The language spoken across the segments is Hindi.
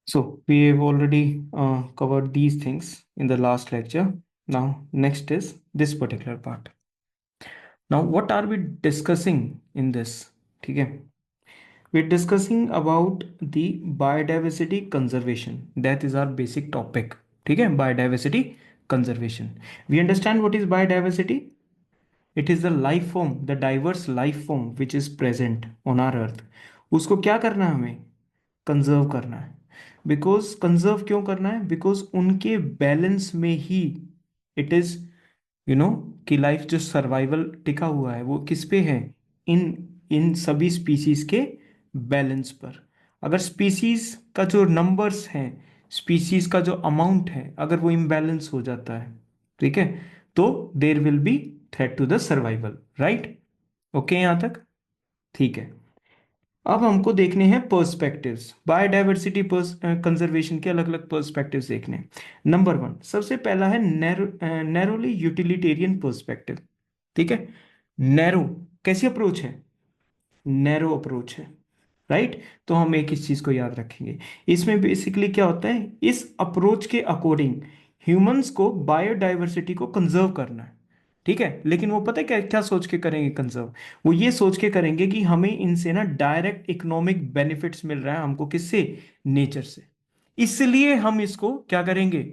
So we have already covered these things in the last lecture. Now, next is this particular part. Now, what are we discussing in this? ठीक है, we're discussing about the biodiversity conservation. That is our basic topic. ठीक है, biodiversity conservation. We understand what is biodiversity. It is the life form, the diverse life form which is present on our earth. उसको क्या करना है हमें? कंजर्व करना है. बिकॉज कंजर्व क्यों करना है? बिकॉज उनके बैलेंस में ही इट इज कि लाइफ जो सर्वाइवल टिका हुआ है वो किस पे है? इन इन सभी स्पीसीज के बैलेंस पर. अगर स्पीसीज का जो नंबर्स है, स्पीसीज का जो अमाउंट है, अगर वो इम्बैलेंस हो जाता है, ठीक है, तो there will be threat to the survival. Right? Okay, यहां तक ठीक है. अब हमको देखने हैं पर्सपेक्टिव्स. बायोडाइवर्सिटी कंजर्वेशन के अलग अलग पर्सपेक्टिव्स देखने हैं. नंबर वन, सबसे पहला है नैरोली यूटिलिटेरियन पर्सपेक्टिव. ठीक है, नैरो कैसी अप्रोच है? नैरो अप्रोच है. राइट? तो हम एक इस चीज को याद रखेंगे. इसमें बेसिकली क्या होता है, इस अप्रोच के अकॉर्डिंग ह्यूमंस को बायोडाइवर्सिटी को कंजर्व करना है. ठीक है, लेकिन वो पता है क्या क्या सोच के करेंगे कंजर्व? वो ये सोच के करेंगे कि हमें इनसे ना डायरेक्ट इकोनॉमिक बेनिफिट्स मिल रहा है हमको. किससे? नेचर से. इसलिए हम इसको क्या करेंगे?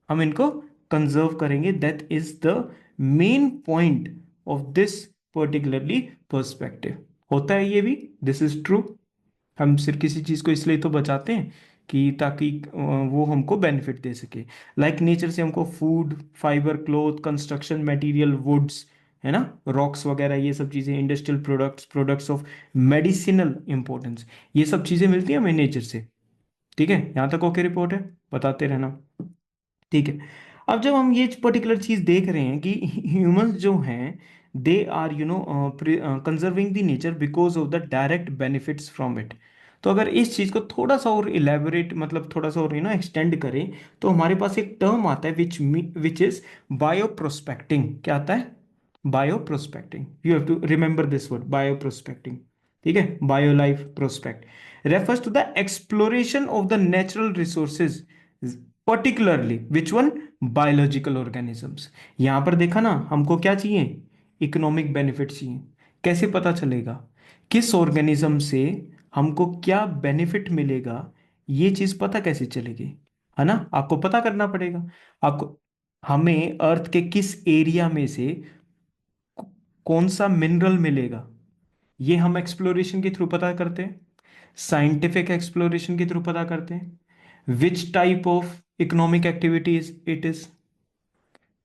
हम इनको कंजर्व करेंगे. That is the main point of this particularly perspective. होता है ये भी, दिस इज ट्रू. हम सिर्फ किसी चीज को इसलिए तो बचाते हैं कि ताकि वो हमको बेनिफिट दे सके. लाइक नेचर से हमको food, fibre, cloth, construction material, woods, है ना, रॉक्स वगैरह, ये सब चीजें, industrial products, products of medicinal importance, ये सब चीजें मिलती हैं हमें नेचर से. ठीक है, यहां तक ओके रिपोर्ट है? बताते रहना. ठीक है. अब जब हम ये पर्टिकुलर चीज देख रहे हैं कि ह्यूमंस जो हैं, they are conserving the nature because of the direct benefits from it. तो अगर इस चीज को थोड़ा सा और इलेबोरेट, मतलब थोड़ा सा और एक्सटेंड करें, तो हमारे पास एक टर्म आता है विच इज बायो प्रोस्पेक्टिंग. क्या आता है? Bio prospecting. You have to remember this word, bio prospecting. ठीक है, bio life prospect refers to the exploration of the natural resources, particularly which one? Biological organisms. यहां पर देखा ना, हमको क्या चाहिए? इकोनॉमिक बेनिफिट चाहिए. कैसे पता चलेगा किस ऑर्गेनिज्म से हमको क्या बेनिफिट मिलेगा? ये चीज पता कैसे चलेगी? है ना, आपको पता करना पड़ेगा. आपको, हमें अर्थ के किस एरिया में से कौन सा मिनरल मिलेगा, ये हम एक्सप्लोरेशन के थ्रू पता करते हैं. साइंटिफिक एक्सप्लोरेशन के थ्रू पता करते हैं. Which type of economic activities it is,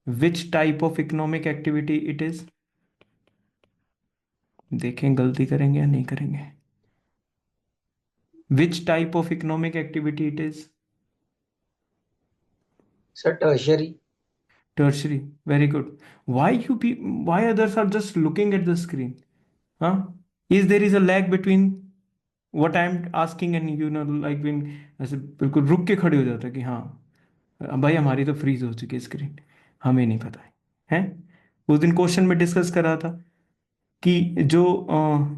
which type of economic activity it is. देखें गलती करेंगे या नहीं करेंगे. Which type of economic activity it is? Sir, tertiary. Tertiary. Very good. Why you be, why others are just looking at the screen? Huh? Is there is a lag between what I am asking and like when ऐसे बिल्कुल रुक के खड़े हो जाता है कि हाँ भाई हमारी तो फ्रीज हो चुकी है स्क्रीन, हमें नहीं पता है. हैं? उस दिन क्वेश्चन में डिस्कस करा था कि जो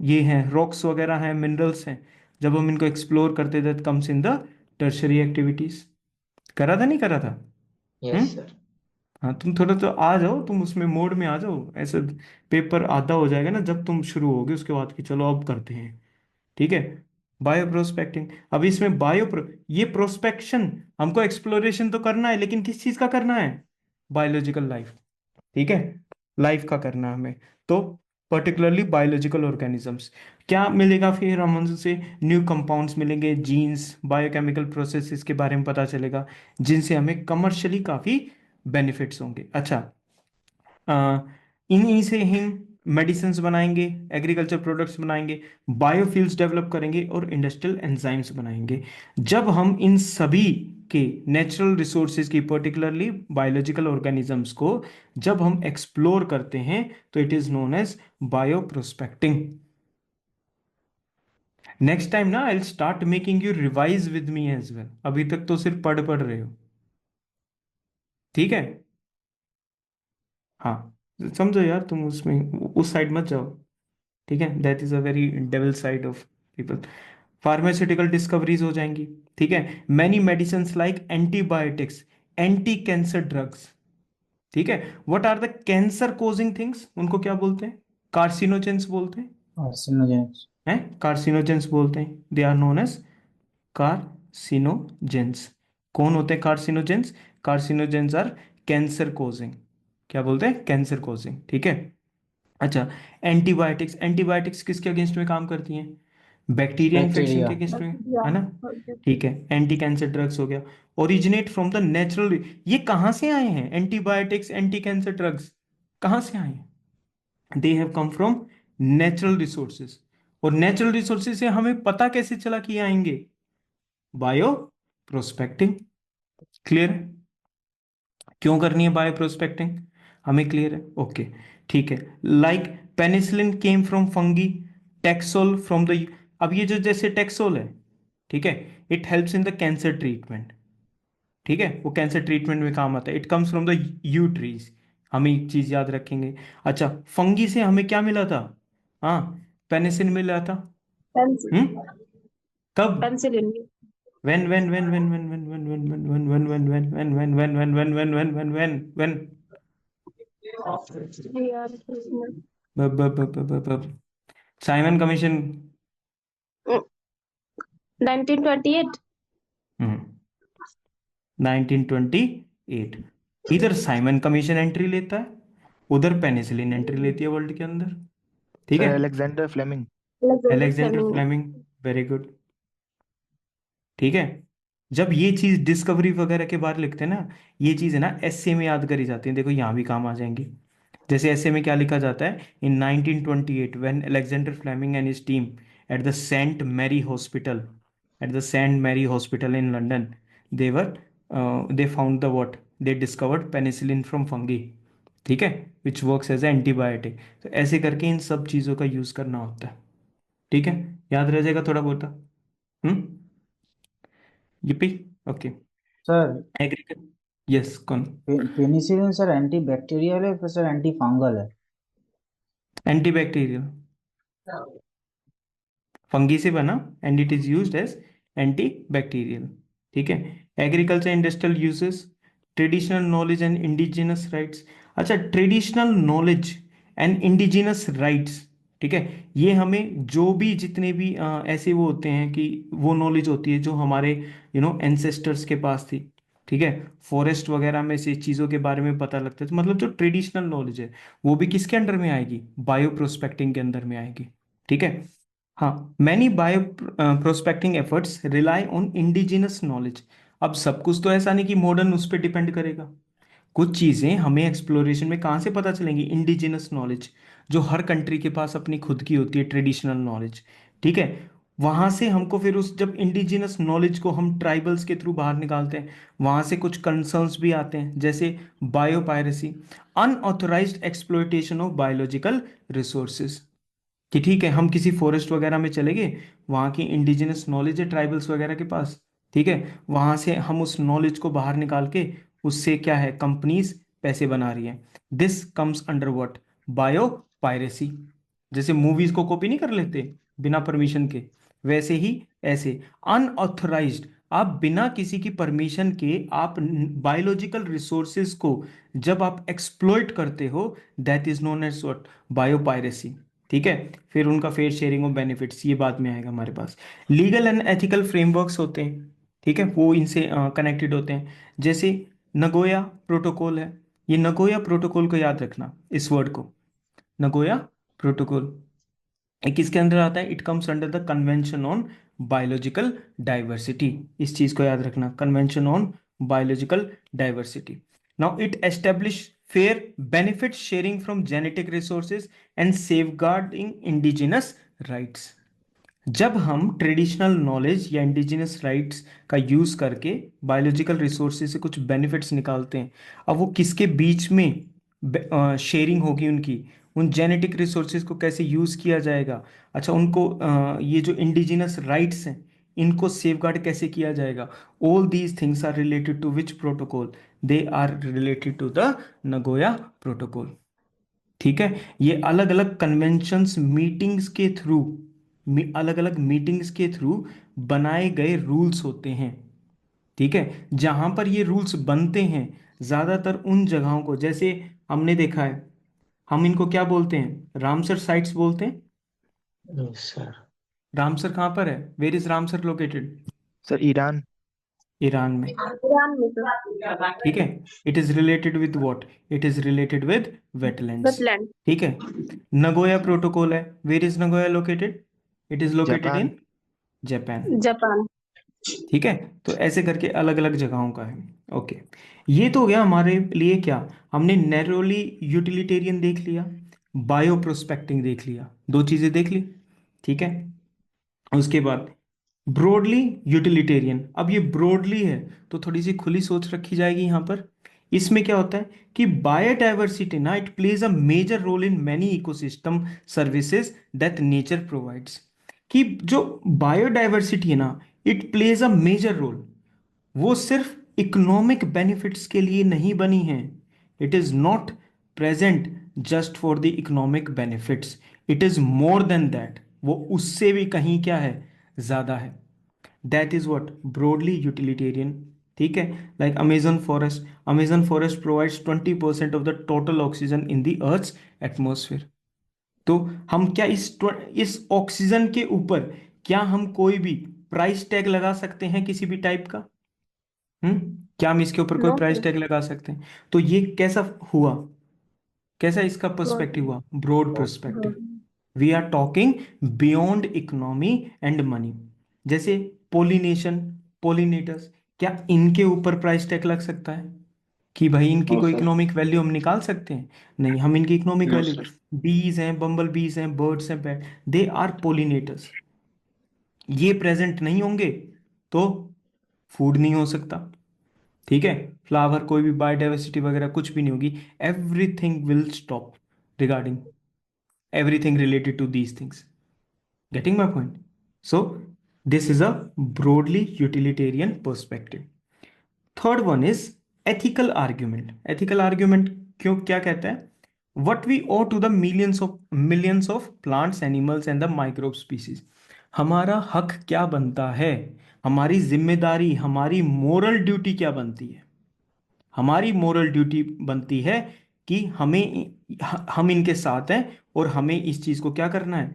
ये हैं रॉक्स वगैरह हैं, मिनरल्स हैं, जब हम इनको एक्सप्लोर करते थे comes in the tertiary activities. करा था नहीं करा था? Yes, हम्म. sir. हाँ, तुम थोड़ा तो आ जाओ, तुम उसमें मोड में आ जाओ. ऐसे पेपर आधा हो जाएगा ना जब तुम शुरू होगे, उसके बाद कि चलो अब करते हैं. ठीक है, बायो प्रोस्पेक्टिंग. अब इसमें ये प्रोस्पेक्शन, हमको एक्सप्लोरेशन तो करना है, लेकिन किस चीज का करना है? Biological life. ठीक है, लाइफ का करना है हमें. तो पर्टिकुलरली बायोलॉजिकल ऑर्गेनिजम्स. क्या मिलेगा फिर हम उनसे? न्यू कंपाउंड्स मिलेंगे, जीन्स, बायोकेमिकल प्रोसेसेस के बारे में पता चलेगा, जिनसे हमें कमर्शियली काफी बेनिफिट्स होंगे. अच्छा, इन्हीं से ही मेडिसिन बनाएंगे, एग्रीकल्चर प्रोडक्ट्स बनाएंगे, बायोफ्यूल्स डेवलप करेंगे और इंडस्ट्रियल एंजाइम्स बनाएंगे. जब हम इन सभी के नेचुरल रिसोर्सेज की, पर्टिकुलरली बायोलॉजिकल ऑर्गेनिजम्स को जब हम एक्सप्लोर करते हैं, तो it is known as bioprospecting. Next time ना, I start making you revise with me as well. अभी तक तो सिर्फ पढ़ पढ़ रहे हो. ठीक है. हाँ, समझो यार, तुम उसमें उस साइड मत जाओ. ठीक है, that is a very devil side of people. Pharmaceutical discoveries हो जाएंगी, ठीक है। Many medicine like antibiotics, anti cancer drugs, ठीक है। What are the cancer causing things, उनको क्या बोलते हैं? कार्सिनोजेंस बोलते हैं, कार्सिनोजेंस। हैं कार्सिनोजेंस बोलते हैं, they are known as carcinogens. कौन होते हैं carcinogens? Carcinogens are cancer causing, क्या बोलते हैं? कैंसर कोजिंग, ठीक है। अच्छा, एंटीबायोटिक्स, एंटीबायोटिक्स किसके अगेंस्ट में काम करती हैं? Bacteria infection bacteria. के अगेंस्ट में, बैक्टीरिया। है ना? ठीक है, एंटी कैंसर ड्रग्स हो गया। ओरिजिनेट फ्रॉम द नेचुरल, ये कहाँ से आए हैं? एंटीबायोटिक्स, एंटी कैंसर ड्रग्स कहाँ से आए हैं? They have come from natural resources. और नेचुरल रिसोर्सेज से हमें पता कैसे चला कि ये आएंगे? Bio prospecting. क्लियर है? क्यों करनी है बायो प्रोस्पेक्टिंग? हमें क्लियर है, ओके। ठीक है, like penicillin came from fungi, taxol from the, अब ये जो जैसे टेक्सोल है, ठीक है, it helps in the cancer treatment, ठीक है, वो कैंसर ट्रीटमेंट में काम आता है। It comes from the yew trees, हम एक चीज याद रखेंगे। अच्छा, फंगी से हमें क्या मिला था? हाँ, पेनिसिलिन मिला था। पेंसिल। हम्म, कब? पेंसिलिन। when यार इसमें साइमन कमीशन। 1928। 1928, इधर साइमन कमीशन एंट्री लेता है, उधर पेनिसिलिन एंट्री लेती है वर्ल्ड के अंदर, ठीक सर है। Alexander Fleming. Alexander Alexander Fleming. Fleming, very good, ठीक है। जब ये चीज डिस्कवरी वगैरह के बारे लिखते हैं ना, ये चीज है ना एसए में याद करी जाती है, देखो यहाँ भी काम आ जाएंगी। जैसे ऐसे में क्या लिखा जाता है? In 1928 when Alexander Fleming and his team at the Saint Mary hospital, at the Saint Mary hospital in London, they were they found the what, they discovered penicillin from fungi, ठीक है, विच वर्क्स एज एंटीबायोटिक। तो ऐसे करके इन सब चीज़ों का यूज़ करना होता है, ठीक है। याद रह जाएगा थोड़ा बहुत। Yup, okay. सर एग्रीकल, यस, कौन? पेनिसिलिन सर एंटी बैक्टीरियल है फिर सर एंटी फंगल है। एंटीबैक्टीरियल, फंगी से बना, and it is used as antibacterial, ठीक है। Agriculture industrial uses, traditional knowledge and indigenous rights. अच्छा, traditional knowledge and indigenous rights, ठीक है, ये हमें जो भी जितने भी ऐसे वो होते हैं कि वो नॉलेज होती है जो हमारे एंसेस्टर्स के पास थी, ठीक है, फॉरेस्ट वगैरह में से चीज़ों के बारे में पता लगता है, तो मतलब जो ट्रेडिशनल नॉलेज है वो भी किसके अंडर में आएगी? बायो प्रोस्पेक्टिंग के अंदर में आएगी, ठीक है। हाँ, many bio prospecting efforts rely on indigenous knowledge. अब सब कुछ तो ऐसा नहीं कि मॉडर्न उस पर डिपेंड करेगा, कुछ चीज़ें हमें एक्सप्लोरेशन में कहाँ से पता चलेंगी? इंडिजिनस नॉलेज, जो हर कंट्री के पास अपनी खुद की होती है ट्रेडिशनल नॉलेज, ठीक है। वहाँ से हमको फिर उस जब इंडिजिनस नॉलेज को हम ट्राइबल्स के थ्रू बाहर निकालते हैं, वहाँ से कुछ कंसर्न्स भी आते हैं, जैसे biopiracy, unauthorised exploitation of biological resources, कि ठीक है हम किसी फॉरेस्ट वगैरह में चले गए, वहाँ की इंडिजिनस नॉलेज है ट्राइबल्स वगैरह के पास, ठीक है, वहाँ से हम उस नॉलेज को बाहर निकाल के उससे क्या है, कंपनीज पैसे बना रही है। This comes under what? Bio piracy. जैसे मूवीज को कॉपी नहीं कर लेते बिना परमिशन के, वैसे ही ऐसे अनऑथराइज्ड, आप बिना किसी की परमिशन के आप बायोलॉजिकल रिसोर्सेज को जब आप एक्सप्लॉइट करते हो, that is known as what? Biopiracy, ठीक है। फिर उनका फेयर शेयरिंग ऑफ बेनिफिट्स, ये बाद में आएगा हमारे पास। लीगल एंड एथिकल फ्रेमवर्क्स होते हैं, ठीक है, वो इनसे कनेक्टेड होते हैं। जैसे नगोया प्रोटोकॉल है, ये नगोया प्रोटोकॉल को याद रखना, इस वर्ड को, नगोया प्रोटोकॉल, ये किसके अंदर आता है? It comes under the convention on biological diversity, इस चीज को याद रखना, convention on biological diversity. Now it establish fair benefit sharing from genetic resources and safeguarding indigenous rights. जब हम ट्रेडिशनल नॉलेज या इंडिजिनस राइट्स का यूज करके बायोलॉजिकल रिसोर्सेज से कुछ बेनिफिट्स निकालते हैं, अब वो किसके बीच में शेयरिंग होगी उनकी, उन जेनेटिक रिसोर्सेज को कैसे यूज किया जाएगा, अच्छा उनको ये जो इंडिजिनस राइट्स हैं इनको सेफगार्ड कैसे किया जाएगा, all these things are related to which protocol? They are related to the Nagoya protocol, ठीक है। ये अलग अलग कन्वेंशंस मीटिंग्स के थ्रू अलग अलग मीटिंग्स के थ्रू बनाए गए रूल्स होते हैं। ठीक है, जहां पर ये रूल्स बनते हैं ज्यादातर उन जगहों को, जैसे हमने देखा है, हम इनको क्या बोलते हैं, रामसर साइट्स बोलते हैं। Yes sir. रामसर कहाँ पर है? Where is Ramsar located? Sir Iran. Iran में। ईरान में सर। ठीक है, it is related with what? It is related with wetlands. Wetland. ठीक है, नगोया प्रोटोकॉल है, where is Nagoya located? It is located Japan. In Japan. Japan. ठीक है, तो ऐसे करके अलग अलग जगहों का है। ओके, ये तो हो गया हमारे लिए क्या, हमने नैरोली यूटिलिटेरियन देख लिया, बायो प्रोस्पेक्टिंग देख लिया, दो चीजें देख ली। ठीक है, उसके बाद ब्रॉडली यूटिलिटेरियन। अब ये ब्रॉडली है तो थोड़ी सी खुली सोच रखी जाएगी यहाँ पर। इसमें क्या होता है कि बायोडाइवर्सिटी ना, it plays a major role in many ecosystem services that nature provides. कि जो बायोडाइवर्सिटी है ना, it plays a major role, वो सिर्फ इकोनॉमिक बेनिफिट्स के लिए नहीं बनी है। It is not present just for the economic benefits, it is more than that, वो उससे भी कहीं क्या है, ज्यादा है। That is what broadly utilitarian. ठीक है, like Amazon forest provides 20% of the total oxygen in the earth's atmosphere. तो हम क्या इस ऑक्सीजन के ऊपर क्या हम कोई भी प्राइस टैग लगा सकते हैं किसी भी टाइप का? क्या हम इसके ऊपर कोई नो प्राइस सर। टैग लगा सकते हैं? तो ये कैसा हुआ, कैसा इसका पर्सपेक्टिव हुआ, broad perspective. We are talking beyond economy and money. जैसे पोलिनेशन, पोलिनेटर्स, क्या इनके ऊपर प्राइस टैग लग सकता है कि भाई इनकी नो कोई सर। इकोनॉमिक वैल्यू हम निकाल सकते हैं? नहीं, हम इनकी इकोनॉमिक नो वैल्यू, सर। बीज हैं, बम्बल बीज हैं, बर्ड्स हैं, बैट, दे आर पोलिनेटर्स, ये प्रेजेंट नहीं होंगे तो फूड नहीं हो सकता। ठीक है, फ्लावर, कोई भी बायोडाइवर्सिटी वगैरह कुछ भी नहीं होगी, everything will stop regarding everything related to these things. Getting my point? So this is a broadly utilitarian perspective. Third one is ethical argument. Ethical argument क्यों, क्या कहता है? What we owe to the millions of plants, animals and the microbe species. हमारा हक क्या बनता है, हमारी जिम्मेदारी, हमारी मोरल ड्यूटी क्या बनती है? हमारी मोरल ड्यूटी बनती है कि हम इनके साथ हैं और हमें इस चीज को क्या करना है,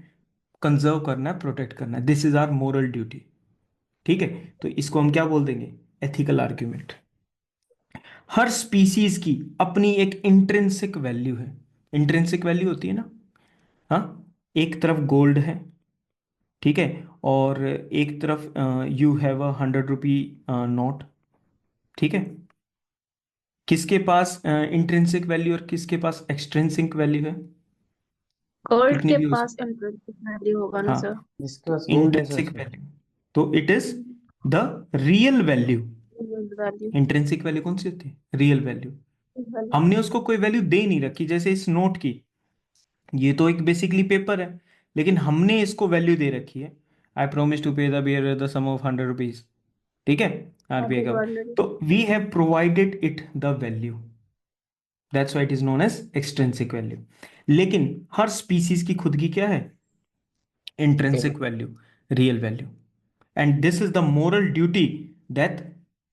कंजर्व करना है, प्रोटेक्ट करना है। This is our moral duty. ठीक है, तो इसको हम क्या बोल देंगे, एथिकल आर्ग्यूमेंट। हर स्पीसीज की अपनी एक इंट्रिंसिक वैल्यू है। इंट्रिंसिक वैल्यू होती है ना, हाँ, एक तरफ गोल्ड है, ठीक है, और एक तरफ you have a 100 rupee note. ठीक है, किसके पास इंट्रिंसिक वैल्यू और किसके पास एक्सट्रिंसिक वैल्यू है? गोल्ड कितनी के भी हो पास सकती इंट्रिंसिक वैल्यू होगा है, ना सर। हाँ, जिसके पास गोल्ड है इंट्रिंसिक सर। वैल्यू, तो it is the real value. Value. Intrinsic value कौन सी होती है? Real value. हमने उसको कोई वैल्यू दे नहीं रखी, जैसे इस नोट की, ये तो एक बेसिकली पेपर है, लेकिन हमने इसको वैल्यू दे रखी है, I promise to pay the bearer the sum of 100 rupees. ठीक है, आरबीआई का, तो we have provided it the value, that's why it is known as extrinsic value. लेकिन हर स्पीसीज की खुद की क्या है, intrinsic value, real value. And this is the moral duty that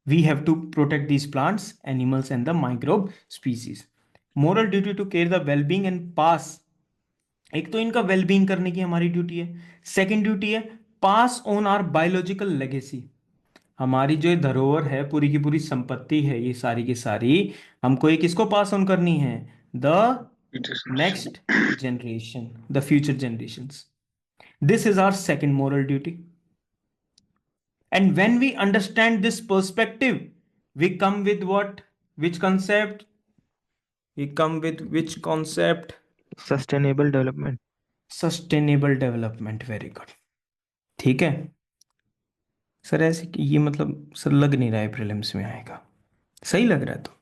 we have to protect these plants, animals, and the microbe species. Moral duty to care the well-being and pass. एक तो इनका वेलबींग करने की हमारी ड्यूटी है, सेकंड ड्यूटी है pass on our biological legacy. हमारी जो धरोहर है, पूरी की पूरी संपत्ति है, ये सारी की सारी हमको एक किसको पास ऑन करनी है, the next generation, the future generations. This is our second moral duty. And when we understand this perspective, we come with what? Which concept? We come with which concept? Sustainable development. Sustainable development. Very good. ठीक है सर, ऐसे कि ये मतलब सर लग नहीं रहा है प्रीलिम्स में आएगा, सही लग रहा है तो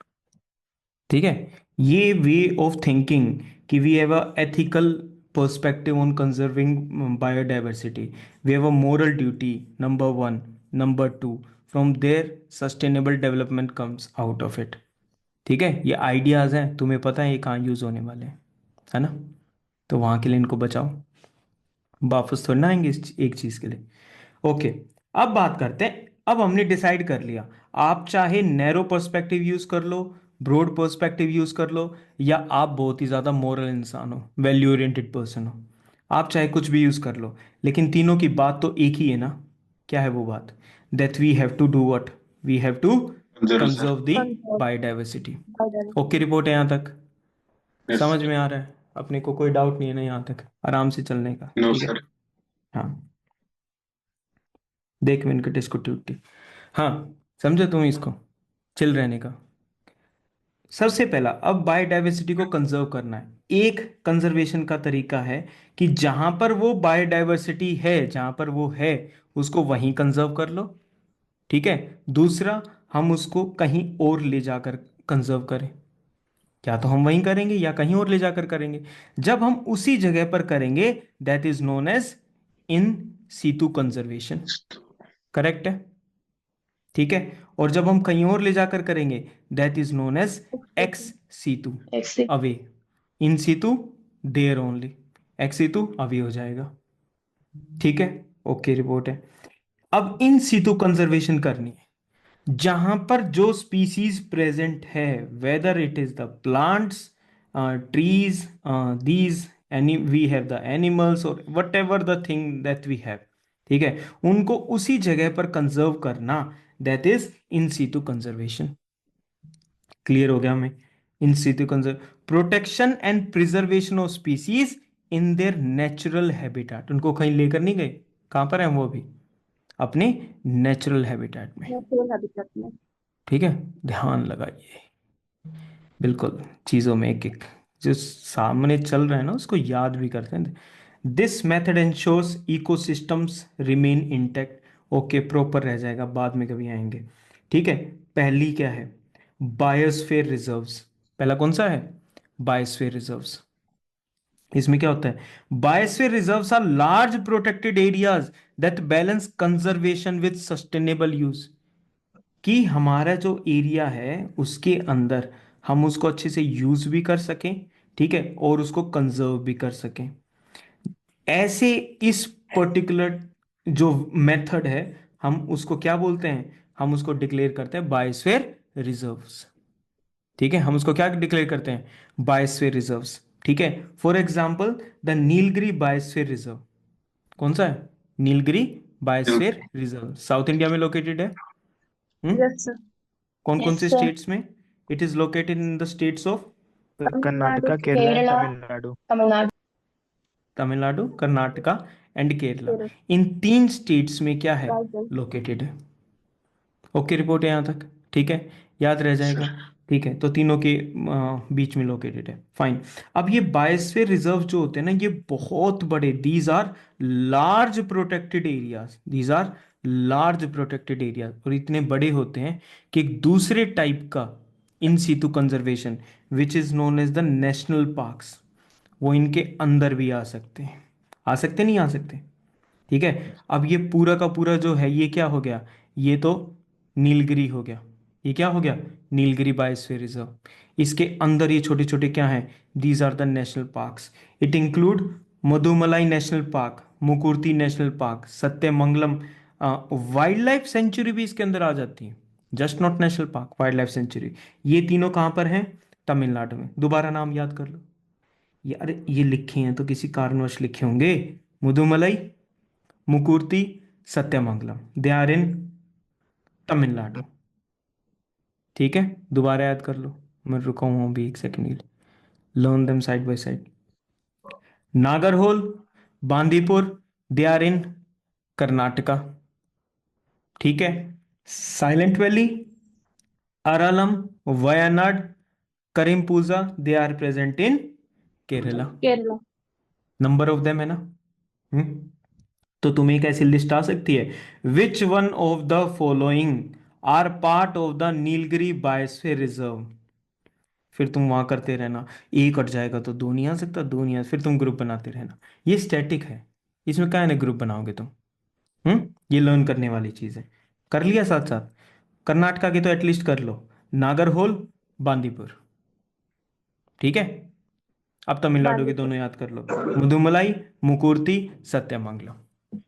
ठीक है। ये वे ऑफ थिंकिंग कि we have a ethical perspective on conserving biodiversity, we have a moral duty, number one, number two, from there sustainable development comes out of it. ठीक है, ये आइडियाज़ हैं, तुम्हें पता है ये कहाँ यूज़ होने वाले हैं, है ना, तो वहाँ के लिए इनको बचाओ। वापस थोड़ी ना आएंगे इस एक चीज के लिए। ओके, अब बात करते हैं। अब हमने डिसाइड कर लिया, आप चाहे नैरो पर्सपेक्टिव यूज कर लो, ब्रॉड पर्सपेक्टिव यूज कर लो, या आप बहुत ही ज्यादा मोरल इंसान हो, वैल्यू ओरिएंटेड पर्सन हो, आप चाहे कुछ भी यूज कर लो, लेकिन तीनों की बात तो एक ही है ना। क्या है वो बात? That we have to do what, we have to जरूर sir. Conserve the Control. Biodiversity. By okay, report है यहाँ तक? यस समझ सर। में आ रहा है? अपने को कोई डाउट नहीं है ना यहाँ तक? आराम से चलने का, नो ठीक है? सर। हाँ, देख मिनट के टेस्ट को ट्यूटी। हाँ, समझे तुम इसको, चिल रहने का। सबसे पहला, अब बायोडाइवर्सिटी को कंजर्व करना है। एक कंजर्वेशन का तरीका है कि जहां पर वो बायोडाइवर्सिटी है, जहां पर वो है, उसको वहीं कंजर्व कर लो, ठीक है? दूसरा, हम उसको कहीं और ले जाकर कंजर्व करें। या तो हम वहीं करेंगे या कहीं और ले जाकर करेंगे। जब हम उसी जगह पर करेंगे, that is known as in situ conservation. Correct है? ठीक है। और जब हम कहीं और ले जाकर करेंगे, that is known as ex situ, away. In situ there only, ex situ away हो जाएगा। ठीक है, ओके, रिपोर्ट है। अब इन सीतु कंजर्वेशन करनी है जहां पर जो स्पीसीज प्रेजेंट है, whether it is the plants, trees, these any we have the animals और whatever the thing that we have, ठीक है, उनको उसी जगह पर कंजर्व करना, that is in situ conservation. Clear हो गया हमें? In situ conserve, protection and preservation of species in their natural habitat. उनको कहीं लेकर नहीं गए, कहां पर है वो अभी? अपने नेचुरल हैबिटेट में। natural habitat में. ठीक है, ध्यान लगाइए, बिल्कुल चीजों में एक एक जो सामने चल रहा है ना उसको याद भी करते हैं। This method ensures ecosystems remain intact. Okay, proper रह जाएगा, बाद में कभी आएंगे। ठीक है, पहली क्या है? Biosphere reserves. पहला कौन सा है? Biosphere reserves. इसमें क्या होता है? Biosphere reserves are large protected areas that balance conservation with sustainable use. कि हमारा जो एरिया है उसके अंदर हम उसको अच्छे से यूज भी कर सकें, ठीक है, और उसको कंजर्व भी कर सकें। ऐसे इस पर्टिकुलर जो मेथड है, हम उसको क्या बोलते हैं? हम उसको डिक्लेयर करते हैं बायोस्फीयर रिजर्व्स। ठीक है, हम उसको क्या डिक्लेयर करते हैं? Biosphere reserves. ठीक है, for example the Nilgiri biosphere reserve. कौन सा है? Nilgiri biosphere reserve south India में लोकेटेड है। Yes, sir. कौन कौन Yes, से sir. स्टेट्स में? It is located in the states of Tamil Nadu, Karnataka, Kerala and Kerala, Tamil Nadu. Tamil Nadu, Tamil Nadu, Karnataka and Kerala. Kerala. इन तीन स्टेट्स में क्या है? Right, right. लोकेटेड है। ओके, रिपोर्ट है यहाँ तक? ठीक है, याद रह जाएगा। सर ठीक है, तो तीनों के बीच में लोकेटेड है, फाइन। अब ये बायोस्फीयर रिजर्व जो होते हैं ना, ये बहुत बड़े, these are large protected areas, these are large protected areas, और इतने बड़े होते हैं कि एक दूसरे टाइप का in situ conservation which is known as the national parks, वो इनके अंदर भी आ सकते हैं। आ सकते नहीं आ सकते? ठीक है, अब ये पूरा का पूरा जो है ये क्या हो गया? ये तो नीलगिरी हो गया। ये क्या हो गया? Nilgiri biosphere reserve. इसके अंदर ये छोटे छोटे क्या हैं? These are the national parks. It include Mudumalai national park, Mukurthi national park, Sathyamangalam. Wildlife sanctuary भी इसके अंदर आ जाती है, just not national park, wildlife sanctuary. ये तीनों कहाँ पर हैं? तमिलनाडु में। दोबारा नाम याद कर लो। ये, अरे ये लिखे हैं तो किसी कारणवश लिखे होंगे। Mudumalai, Mukurthi, Sathyamangalam, they are in Tamil Nadu. ठीक है, दोबारा याद कर लो। मैं रुका हूँ अभी एक second, learn them side by side. Nagarhole, Bandipur, they are in Karnataka. ठीक है, Silent Valley, Aralam, Wayanad, Karimpuzha, they are present in Kerala. Kerala. Number of them है ना। हम्म तो तुम्हें एक ऐसी लिस्ट आ सकती है, which one of the following are part of the Nilgiri biosphere reserve. फिर तुम वहां करते रहना, एक कट जाएगा तो दो नहीं आ सकता, दो नहीं आ, फिर तुम ग्रुप बनाते रहना। ये स्टैटिक है, इसमें क्या है ना, ग्रुप बनाओगे तुम। ये लर्न करने वाली चीज है। कर लिया साथ साथ? कर्नाटका की तो एटलीस्ट कर लो, नागरहोल, बांदीपुर। ठीक है, अब तमिलनाडु के दोनों याद कर लो, मुदुमलाई, मुकुर्ती, सत्यमंगलम।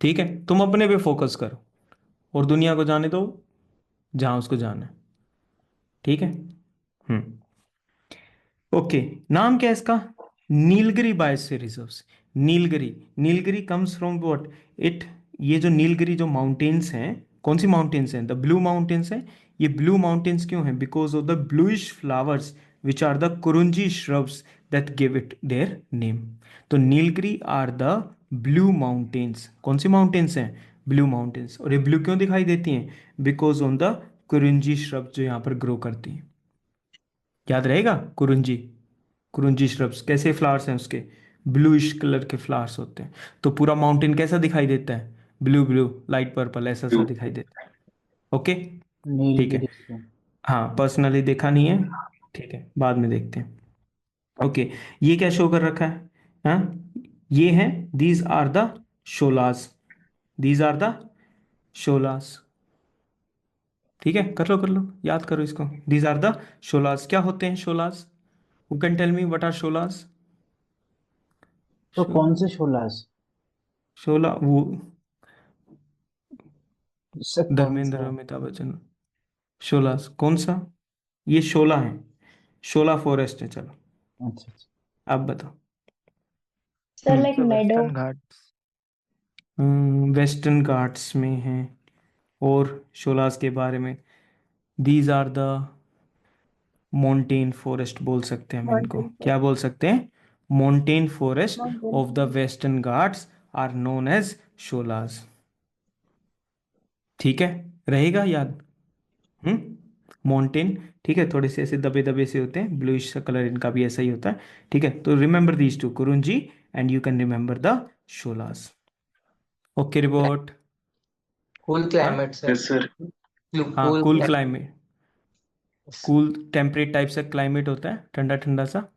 ठीक है, तुम अपने पे फोकस करो और दुनिया को जाने दो जहां उसको जाना है। ठीक है। ओके, नाम क्या है इसका? Nilgiri biosphere reserves. Nilgiri, Nilgiri comes from what? It, ये जो नीलगिरी जो माउंटेन्स हैं, कौन सी माउंटेन्स हैं? द ब्लू माउंटेन्स हैं। ये ब्लू माउंटेन्स क्यों हैं? Because of the bluish flowers which are the Kurinji shrubs that give it their name. तो Nilgiri are the blue mountains. कौन सी माउंटेन्स हैं? Blue mountains. और ये ब्लू क्यों दिखाई देती हैं? बिकॉज ऑन द कुरुंजी श्रब जो यहाँ पर ग्रो करती हैं। याद रहेगा? कुरुंजी, कुरुंजी श्रब्स कैसे फ्लावर्स हैं उसके? ब्लूइश कलर के फ्लावर्स होते हैं। तो पूरा माउंटेन कैसा दिखाई देता है? ब्लू ब्लू, लाइट पर्पल, ऐसा सा Blue. दिखाई देता है। ओके, ठीक है। नीलगिरी को। हाँ, पर्सनली देखा नहीं है, ठीक है, बाद में देखते हैं। ओके, ये क्या शो कर रखा है? हाँ, ये है, these are the sholas, these are the sholas. ठीक है, कर लो, याद करो इसको। These are the sholas. क्या होते हैं sholas? Who can tell me what are sholas? तो कौन से शोलास? शोला, वो इससे कौन धर्मेंद्र, सा? अमिताभ बच्चन। शोला कौन सा? ये शोला है, शोला फॉरेस्ट है। चलो अच्छा अच्छा। आप बताओ। Sir like sir meadow. Western Ghats. Western Ghats में है। और शोलास के बारे में, these are the montane forest बोल सकते हैं हम इनको। क्या बोल सकते हैं? Montane forest of the Western Ghats are known as sholas. ठीक है, रहेगा याद? माउंटेन, ठीक है, थोड़े से ऐसे दबे दबे से होते हैं, ब्लूइश कलर इनका भी ऐसा ही होता है। ठीक है, तो remember these two, kurinji and you can remember the sholas. Okay report. Cool climate sir. Yes, sir. हाँ, cool cool climate, cool temperate type से क्लाइमेट होता है, ठंडा ठंडा सा,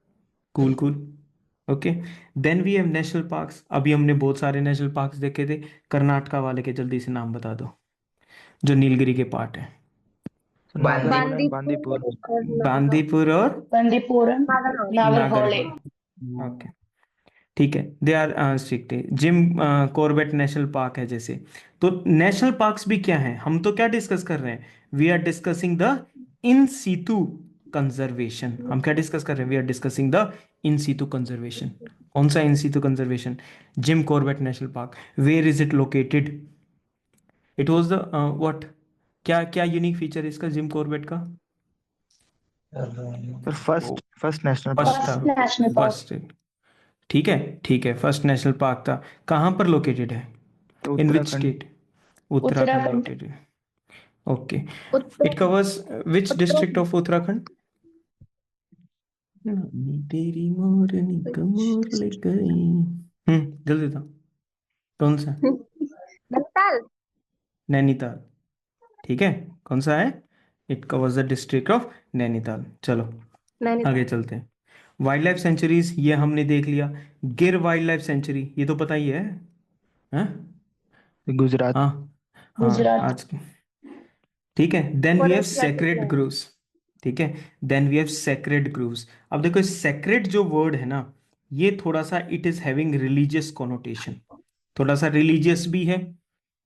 cool cool. Okay, then we have national parks. अभी हमने बहुत सारे नेशनल पार्क्स देखे थे। कर्नाटका वाले के जल्दी से नाम बता दो, जो नीलगिरी के पार्ट है। नागरहोले एंड बांदीपुर। बांदीपुर और बंदीपुरम, नागरहोले। ओके, ठीक है, they are strict. Jim Corbett national park है जैसे। तो नेशनल पार्क्स भी क्या है? हम तो क्या डिस्कस कर रहे हैं? We are discussing the in situ conservation. हम क्या डिस्कस कर रहे हैं? We are discussing the in situ conservation. कौन सा in situ conservation? Jim Corbett national park. Where is it located? It was the what, क्या क्या यूनिक फीचर है इसका, जिम कॉर्बेट का? Sir first national first park था, फर्स्ट नेशनल पार्क। फर्स्ट। ठीक है, ठीक है, फर्स्ट नेशनल पार्क था। कहाँ पर लोकेटेड है? In which Uttarakhand. State? Uttarakhand Uttarakhand. Located. Okay, it covers which district of Uttarakhand? नानी तेरी मोरनी कमोर ले गई। जल्दी था, कौन सा? नैनीताल। नैनीताल। ठीक है, कौन सा है? It covers the district of Nainital. चलो आगे चलते हैं। वाइल्ड लाइफ सेंचुरीज, ये हमने देख लिया। गिर वाइल्ड लाइफ सेंचुरी, ये तो पता ही है, हाँ? गुजरात। हाँ, हाँ गुजरात। आज, ठीक है। Then we have forest sacred groves. ठीक है, then we have sacred groves. अब देखो, सेक्रेड जो वर्ड है ना, ये थोड़ा सा it is having religious connotation, थोड़ा सा रिलीजियस भी है।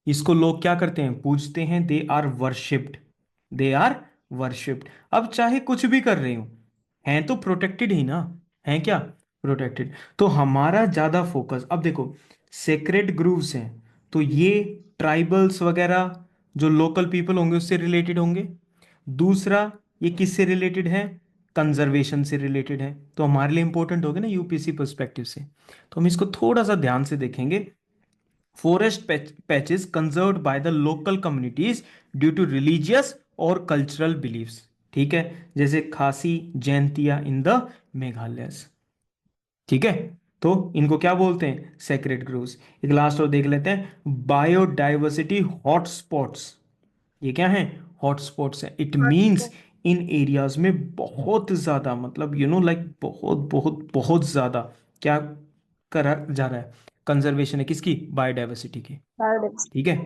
इसको लोग क्या करते हैं? पूजते हैं। They are worshipped, they are worshipped. अब चाहे कुछ भी कर रहे हो, हैं तो प्रोटेक्टेड ही ना, हैं क्या? प्रोटेक्टेड। तो हमारा ज्यादा फोकस, अब देखो, सेक्रेड ग्रूव्स हैं, तो ये ट्राइबल्स वगैरह जो लोकल पीपल होंगे उससे रिलेटेड होंगे। दूसरा, ये किससे रिलेटेड है? कंजर्वेशन से रिलेटेड है, तो हमारे लिए इंपॉर्टेंट होगा ना यूपीसी पर्सपेक्टिव से। तो हम इसको थोड़ा सा ध्यान से देखेंगे। Forest patches conserved by the local communities due to religious और cultural beliefs। ठीक है, जैसे खासी जैंतिया इन द मेघालय। ठीक है, तो इनको क्या बोलते हैं? Sacred groves. एक लास्ट और देख लेते हैं, बायोडाइवर्सिटी हॉटस्पॉट्स। ये क्या है? हॉटस्पॉट्स है। इट मींस इन एरियाज में बहुत ज्यादा, मतलब लाइक बहुत बहुत बहुत ज्यादा क्या करा जा रहा है? कंजर्वेशन है किसकी? बायोडाइवर्सिटी की। ठीक है,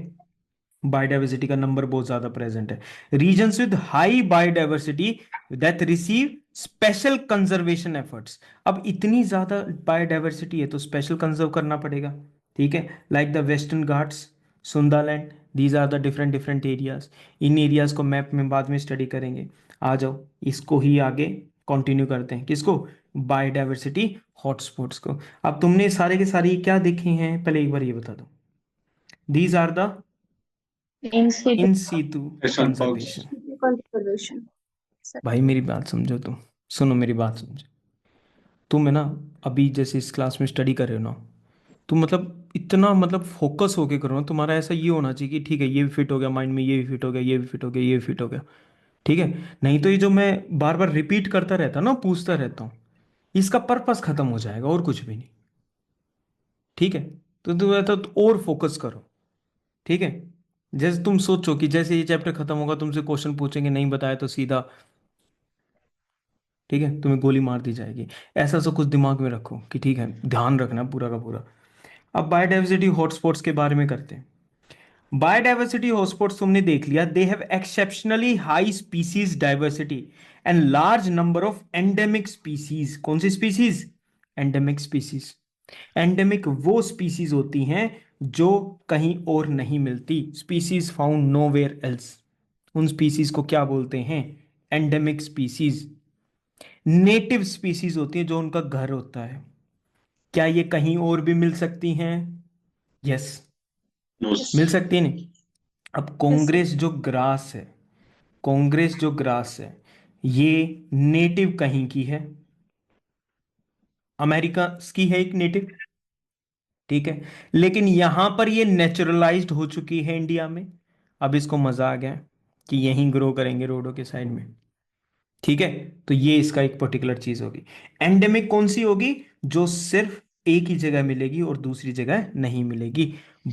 बायोडाइवर्सिटी का नंबर बहुत ज्यादा प्रेजेंट है। Regions with high biodiversity that receive special conservation efforts. अब इतनी ज्यादा बायोडाइवर्सिटी है तो स्पेशल कंजर्व करना पड़ेगा, ठीक है। Like the Western Ghats, Sundaland, these are the different different areas. इन एरियाज को मैप में बाद में स्टडी करेंगे। आ जाओ इसको ही आगे कंटिन्यू करते हैं, किसको, बायोडाइवर्सिटी हॉटस्पॉट्स को। अब तुमने सारे के सारे क्या देखे हैं, पहले एक बार ये बता दो। These are the In situ in situ National parks. Conservation. conservation. भाई मेरी बात समझो, तुम सुनो मेरी बात समझो। तुम है ना अभी जैसे इस क्लास में स्टडी कर रहे हो ना, तुम मतलब इतना मतलब फोकस होके करो ना, तुम्हारा ऐसा ये होना चाहिए कि ठीक है ये भी फिट हो गया माइंड में, ये भी फिट हो गया, ये भी फिट हो गया, ये भी फिट हो गया, ठीक है। नहीं तो ये जो मैं बार बार रिपीट करता रहता ना, पूछता रहता हूँ, इसका पर्पस खत्म हो जाएगा और कुछ भी नहीं, ठीक है। तो तुम ऐसा तो और फोकस करो, ठीक है। जैसे तुम सोचो कि जैसे ये चैप्टर खत्म होगा तुमसे क्वेश्चन पूछेंगे, नहीं बताया तो सीधा, ठीक है, तुम्हें गोली मार दी जाएगी। ऐसा सब कुछ दिमाग में रखो कि ठीक है, ध्यान रखना पूरा का पूरा। अब बायोडाइवर्सिटी हॉटस्पॉट्स के बारे में करते हैं। बायोडाइवर्सिटी हॉटस्पॉट्स तुमने देख लिया, they have exceptionally high species diversity and large number of endemic species. कौन सी स्पीसीज, एंडेमिक स्पीसीज। एंडेमिक वो स्पीसीज होती हैं जो कहीं और नहीं मिलती, स्पीसीज फाउंड नोवेयर एल्स। उन स्पीसीज को क्या बोलते हैं, एंडेमिक स्पीसीज। नेटिव स्पीसीज होती है जो उनका घर होता है, क्या ये कहीं और भी मिल सकती हैं, यस No. मिल सकती है। नहीं, अब कांग्रेस जो ग्रास है, कांग्रेस जो ग्रास है ये नेटिव कहीं की है, अमेरिका की है एक नेटिव, ठीक है। लेकिन यहां पर ये नेचुरलाइज्ड हो चुकी है इंडिया में। अब इसको मजा आ गया कि यहीं ग्रो करेंगे रोडों के साइड में, ठीक है। तो ये इसका एक पर्टिकुलर चीज होगी। एंडेमिक कौन सी होगी, जो सिर्फ एक ही जगह मिलेगी और दूसरी जगह नहीं मिलेगी,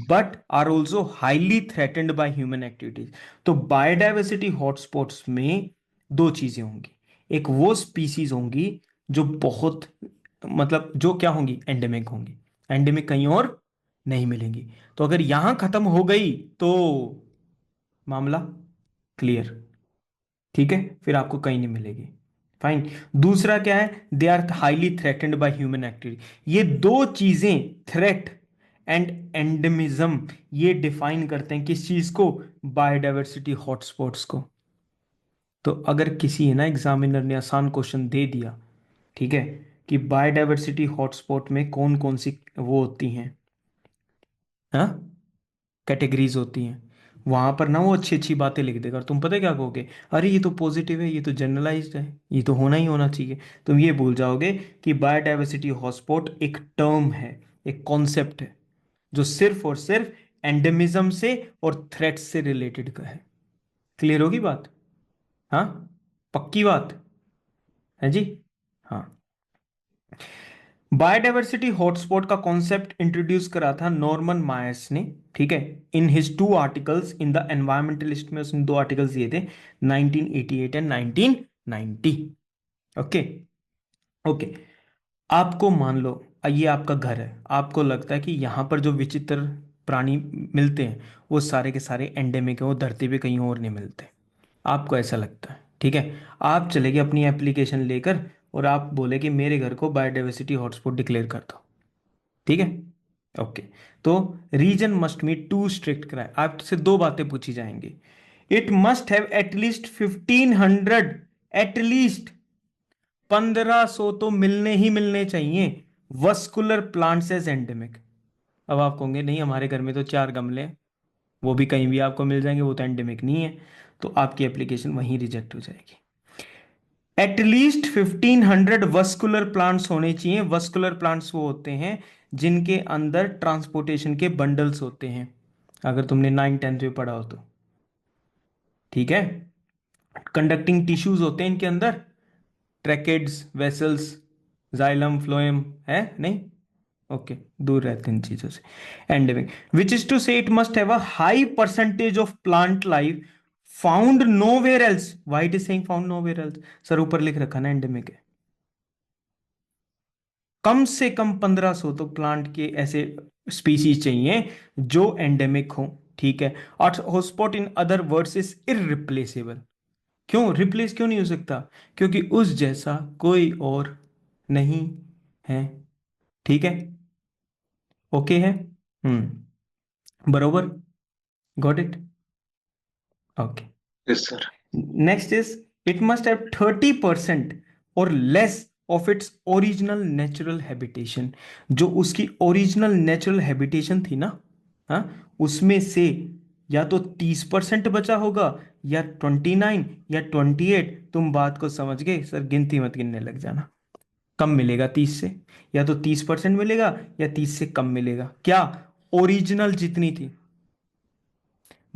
but are also highly threatened by human activities. तो बायोडाइवर्सिटी हॉटस्पॉट्स में दो चीजें होंगी, एक वो स्पीसीज होंगी जो बहुत मतलब जो क्या होंगी, एंडेमिक होंगी, एंडेमिक कहीं और नहीं मिलेंगी। तो अगर यहां खत्म हो गई तो मामला क्लियर, ठीक है, फिर आपको कहीं नहीं मिलेगी, फाइन। दूसरा क्या है, they are highly threatened by human activity. ये दो चीजें, थ्रेट एंड एंडेमिज्म, ये डिफाइन करते हैं किस चीज को, बायोडाइवर्सिटी हॉटस्पॉट्स को। तो अगर किसी है ना एग्जामिनर ने आसान क्वेश्चन दे दिया, ठीक है, कि बायोडाइवर्सिटी हॉटस्पॉट में कौन कौन सी वो होती हैं, हाँ, कैटेगरीज होती हैं, वहां पर ना वो अच्छी अच्छी बातें लिख देगा और तुम पता है क्या कहोगे, अरे ये तो पॉजिटिव है, ये तो जनरलाइज्ड है, ये तो होना ही होना चाहिए। तुम ये भूल जाओगे कि बायोडाइवर्सिटी हॉटस्पॉट एक टर्म है, एक कॉन्सेप्ट है, जो सिर्फ और सिर्फ एंडेमिज्म से और थ्रेट से रिलेटेड का है। क्लियर होगी बात, हाँ, पक्की बात है जी, हाँ। बायोडाइवर्सिटी हॉटस्पॉट का कॉन्सेप्ट इंट्रोड्यूस करा था नॉर्मन मायर्स ने, ठीक है, in his two articles in the Environmentalist में उसने दो आर्टिकल्स दिए थे, 1988 एंड 1990। Okay okay. आपको मान लो ये आपका घर है, आपको लगता है कि यहां पर जो विचित्र प्राणी मिलते हैं वो सारे के सारे एंडेमिक है, वो धरती पे कहीं और नहीं मिलते, आपको ऐसा लगता है, ठीक है। आप चले गए अपनी एप्लीकेशन लेकर और आप बोले कि मेरे घर को बायोडाइवर्सिटी हॉटस्पॉट डिक्लेयर कर दो, ठीक है, ओके। तो region must meet two strict crime, आपसे दो बातें पूछी जाएंगी। It must have at least 1500, at least 1500 तो मिलने ही मिलने चाहिए वस्कुलर प्लांट्स एज एंडेमिक। अब आप कहोगे नहीं हमारे घर में तो 4 गमले हैं, वो भी कहीं भी आपको मिल जाएंगे, वो तो एंडेमिक नहीं है, तो आपकी एप्लीकेशन वहीं रिजेक्ट हो जाएगी। एटलीस्ट 1500 वस्कुलर प्लांट्स होने चाहिए। वस्कुलर प्लांट्स वो होते हैं जिनके अंदर ट्रांसपोर्टेशन के बंडल्स होते हैं, अगर तुमने 9th 10th में पढ़ा हो तो, ठीक है। कंडक्टिंग टिश्यूज होते हैं इनके अंदर, ट्रैकेड्स, वेसल्स, जाइलम, फ्लोएम है नहीं, ओके, दूर रहते हैं इन चीजों से। एंडेमिक विच इज टू से it must have a high percentage of plant life found nowhere else. Why it is saying found nowhere else, sir ऊपर लिख रखा ना एंडेमिक है। कम से कम 1500 तो प्लांट के ऐसे स्पीसीज चाहिए जो एंडेमिक हो, ठीक है। और hotspot in other words is irreplaceable. क्यों रिप्लेस क्यों नहीं हो सकता? क्योंकि उस जैसा कोई और नहीं है। ठीक है, ओके है। बरोबर, got it, okay. Yes, sir. Next is it must have 30% और less of its original natural habitation. जो उसकी ओरिजिनल नेचुरल हैबिटेशन थी ना, हाँ, उसमें से या तो 30% बचा होगा, या 29, या 28। तुम बात को समझ गए सर, गिनती मत गिनने लग जाना। कम मिलेगा 30 से, या तो 30% मिलेगा या 30 से कम मिलेगा। क्या ओरिजिनल जितनी थी,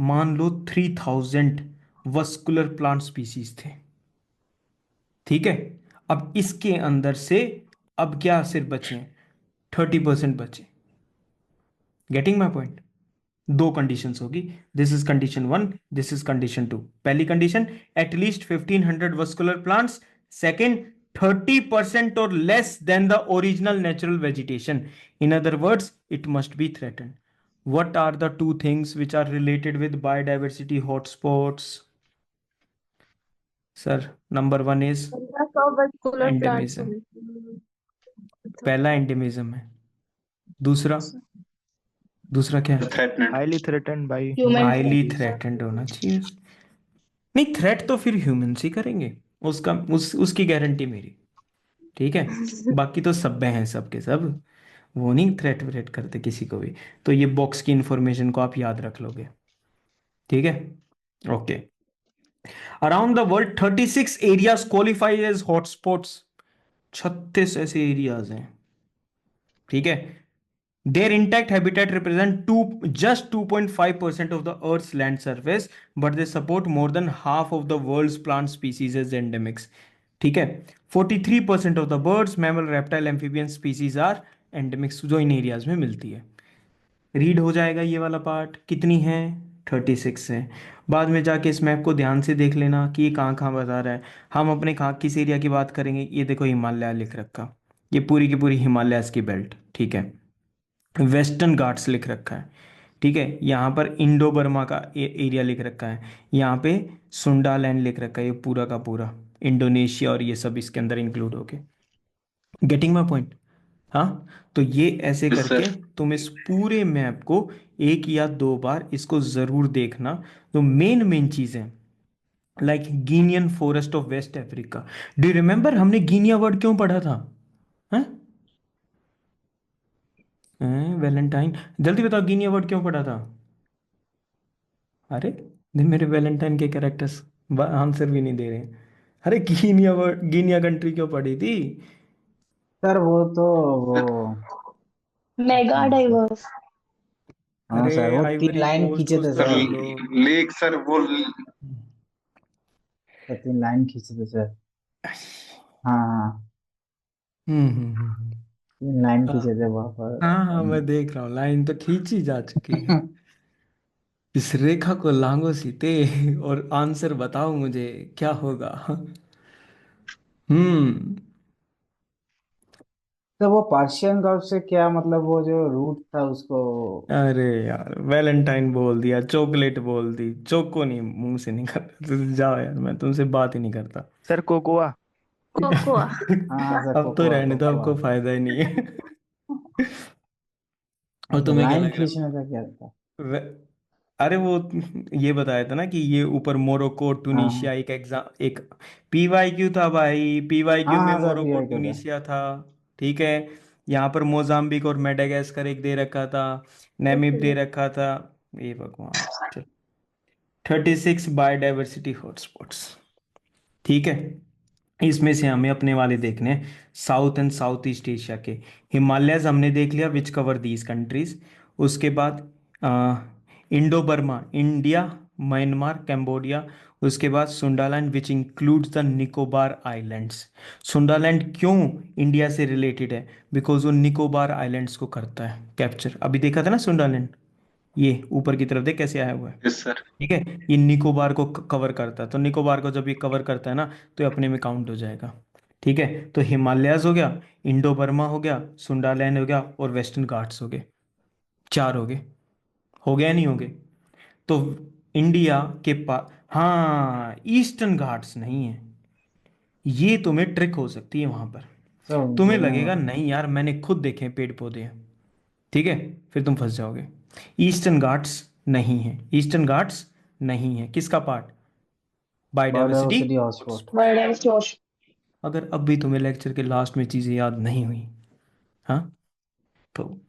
मान लो 3000 वस्कुलर प्लांट स्पीसीज थे, ठीक है। अब इसके अंदर से अब क्या सिर्फ बचे हैं, 30% बचे। Getting my point? दो कंडीशंस होगी, this is condition 1, this is condition 2। पहली condition at least 1500 vascular plants, second 30% और less than the original natural vegetation. In other words it must be threatened. What are the two things which are related with biodiversity hotspots? Sir, number one is vascular plants endemism. पहला endemism है। दूसरा, दूसरा क्या है? Threatened. highly threatened by Human highly threat. Threatened होना चाहिए। नहीं, थ्रेट तो फिर ह्यूमंस ही करेंगे, उसका उसकी गारंटी मेरी, ठीक है। बाकी तो सब्बे हैं सबके सब, वो नहीं थ्रेट व्रेट करते किसी को भी। तो ये बॉक्स की इंफॉर्मेशन को आप याद रख लोगे, ठीक है, okay. Around the world 36 areas qualify as hotspots. 36 ऐसे एरियाज हैं, ठीक है। Their intact habitat represent just 2.5% of the earth's land surface, but they support more than half of the world's plant species as endemics, ठीक है। 43% of the birds, mammal, reptile, amphibian species are endemics, जो इन एरियाज में मिलती है। रीड हो जाएगा ये वाला पार्ट। कितनी है? 36 है। बाद में जाके इस मैप को ध्यान से देख लेना कि ये कहाँ कहाँ बता रहा है। हम अपने कहाँ किस एरिया की बात करेंगे, ये देखो हिमालय लिख रखा, ये पूरी की पूरी हिमालयस की बेल्ट, ठीक है। वेस्टर्न घाट्स लिख रखा है, ठीक है। यहाँ पर इंडो बर्मा का एरिया लिख रखा है, यहाँ पे सुंडा लैंड लिख रखा है, ये पूरा का पूरा इंडोनेशिया और ये सब इसके अंदर इंक्लूड हो गए। Getting my point? हाँ, तो ये ऐसे Yes, करके sir. तुम इस पूरे मैप को एक या दो बार इसको जरूर देखना। तो मेन मेन चीजें like Guinean forest of West Africa. Do you remember हमने गिनिया वर्ड क्यों पढ़ा था? हैं? वैलेंटाइन, जल्दी बताओ गिनिया वर्ड क्यों पढ़ा था? अरे मेरे वैलेंटाइन के कैरेक्टर्स आंसर भी नहीं दे रहे हैं। अरे गिनिया वर्ड, गिनिया कंट्री क्यों पढ़ी थी? सर वो तो वो Mega हाँ सर, diverse. हाँ अरे सर, वो 3 आइवरी लाइन कोस्ट खींचे को थे Sir, सर, समझ लो। lake, sir, वो सर 3 लाइन खींचे थे सर। हाँ हाँ, हम्म। 3 लाइन हाँ खींचे थे वहाँ पर। हाँ हाँ, मैं देख रहा हूँ, लाइन तो खींची जा चुकी है। इस रेखा को लांगो सीते और आंसर बताओ मुझे क्या होगा। हम्म। तो वो पर्शियन गल्फ से क्या मतलब, वो जो रूट था उसको। अरे यार, वैलेंटाइन बोल दिया, चॉकलेट बोल दी, चोको नहीं मुंह से निकल। जाओ यार, मैं तुमसे बात ही नहीं करता। sir cocoa Cocoa. हाँ सर, अब तो कोकोआ रहने दो, कोकोआ। आपको फायदा ही नहीं है। और अच्छा, तुम्हें क्या लाइन लग खींचने का क्या था? रहा? अरे वो ये बताया था ना कि ये ऊपर मोरक्को हाँ टूनिशिया एक एग्जाम, एक पीवाईक्यू था भाई, हाँ पीवाईक्यू में हाँ सर, मोरक्को पीआई का था। टूनिशिया था, ठीक है। यहाँ पर मोजाम्बिक और मेडागास्कर एक दे रखा था, नमीब दे रखा था। ये भगवान, 36 बायोडाइवर्सिटी हॉटस्पॉट्स, ठीक है। इसमें से हमें अपने वाले देखने हैं, south and south east Asia के। हिमालयस हमने देख लिया, विच कवर दीज कंट्रीज। उसके बाद Indo Burma, India, Myanmar, Cambodia. उसके बाद Sundaland which includes the Nicobar islands. Sundaland क्यों इंडिया से रिलेटेड है? बिकॉज वो निकोबार आइलैंड्स को करता है कैप्चर। अभी देखा था ना सुंडालैंड, ये ऊपर की तरफ देख कैसे आया हुआ है, yes, sir. ठीक है। ये निकोबार को कवर करता है, तो निकोबार को जब ये कवर करता है ना, तो ये अपने में काउंट हो जाएगा, ठीक है। तो हिमालयस हो गया, इंडो बर्मा हो गया, सुंडालैंड हो गया और वेस्टर्न घाट्स हो गए। 4 हो गए, हो गया नहीं हो गए? तो इंडिया के पास, हाँ, ईस्टर्न घाट्स नहीं है। ये तुम्हें ट्रिक हो सकती है वहां पर। सर तुम्हें लगेगा नहीं यार मैंने खुद देखे हैं पेड़ पौधे हैं, ठीक है, फिर तुम फंस जाओगे। ईस्टर्न घाट्स नहीं है, ईस्टर्न घाट्स नहीं है। किसका part? Biodiversity. Biodiversity hotspot. Biodiversity. अगर अब भी तुम्हें लेक्चर के लास्ट में चीजें याद नहीं हुई, हाँ, तो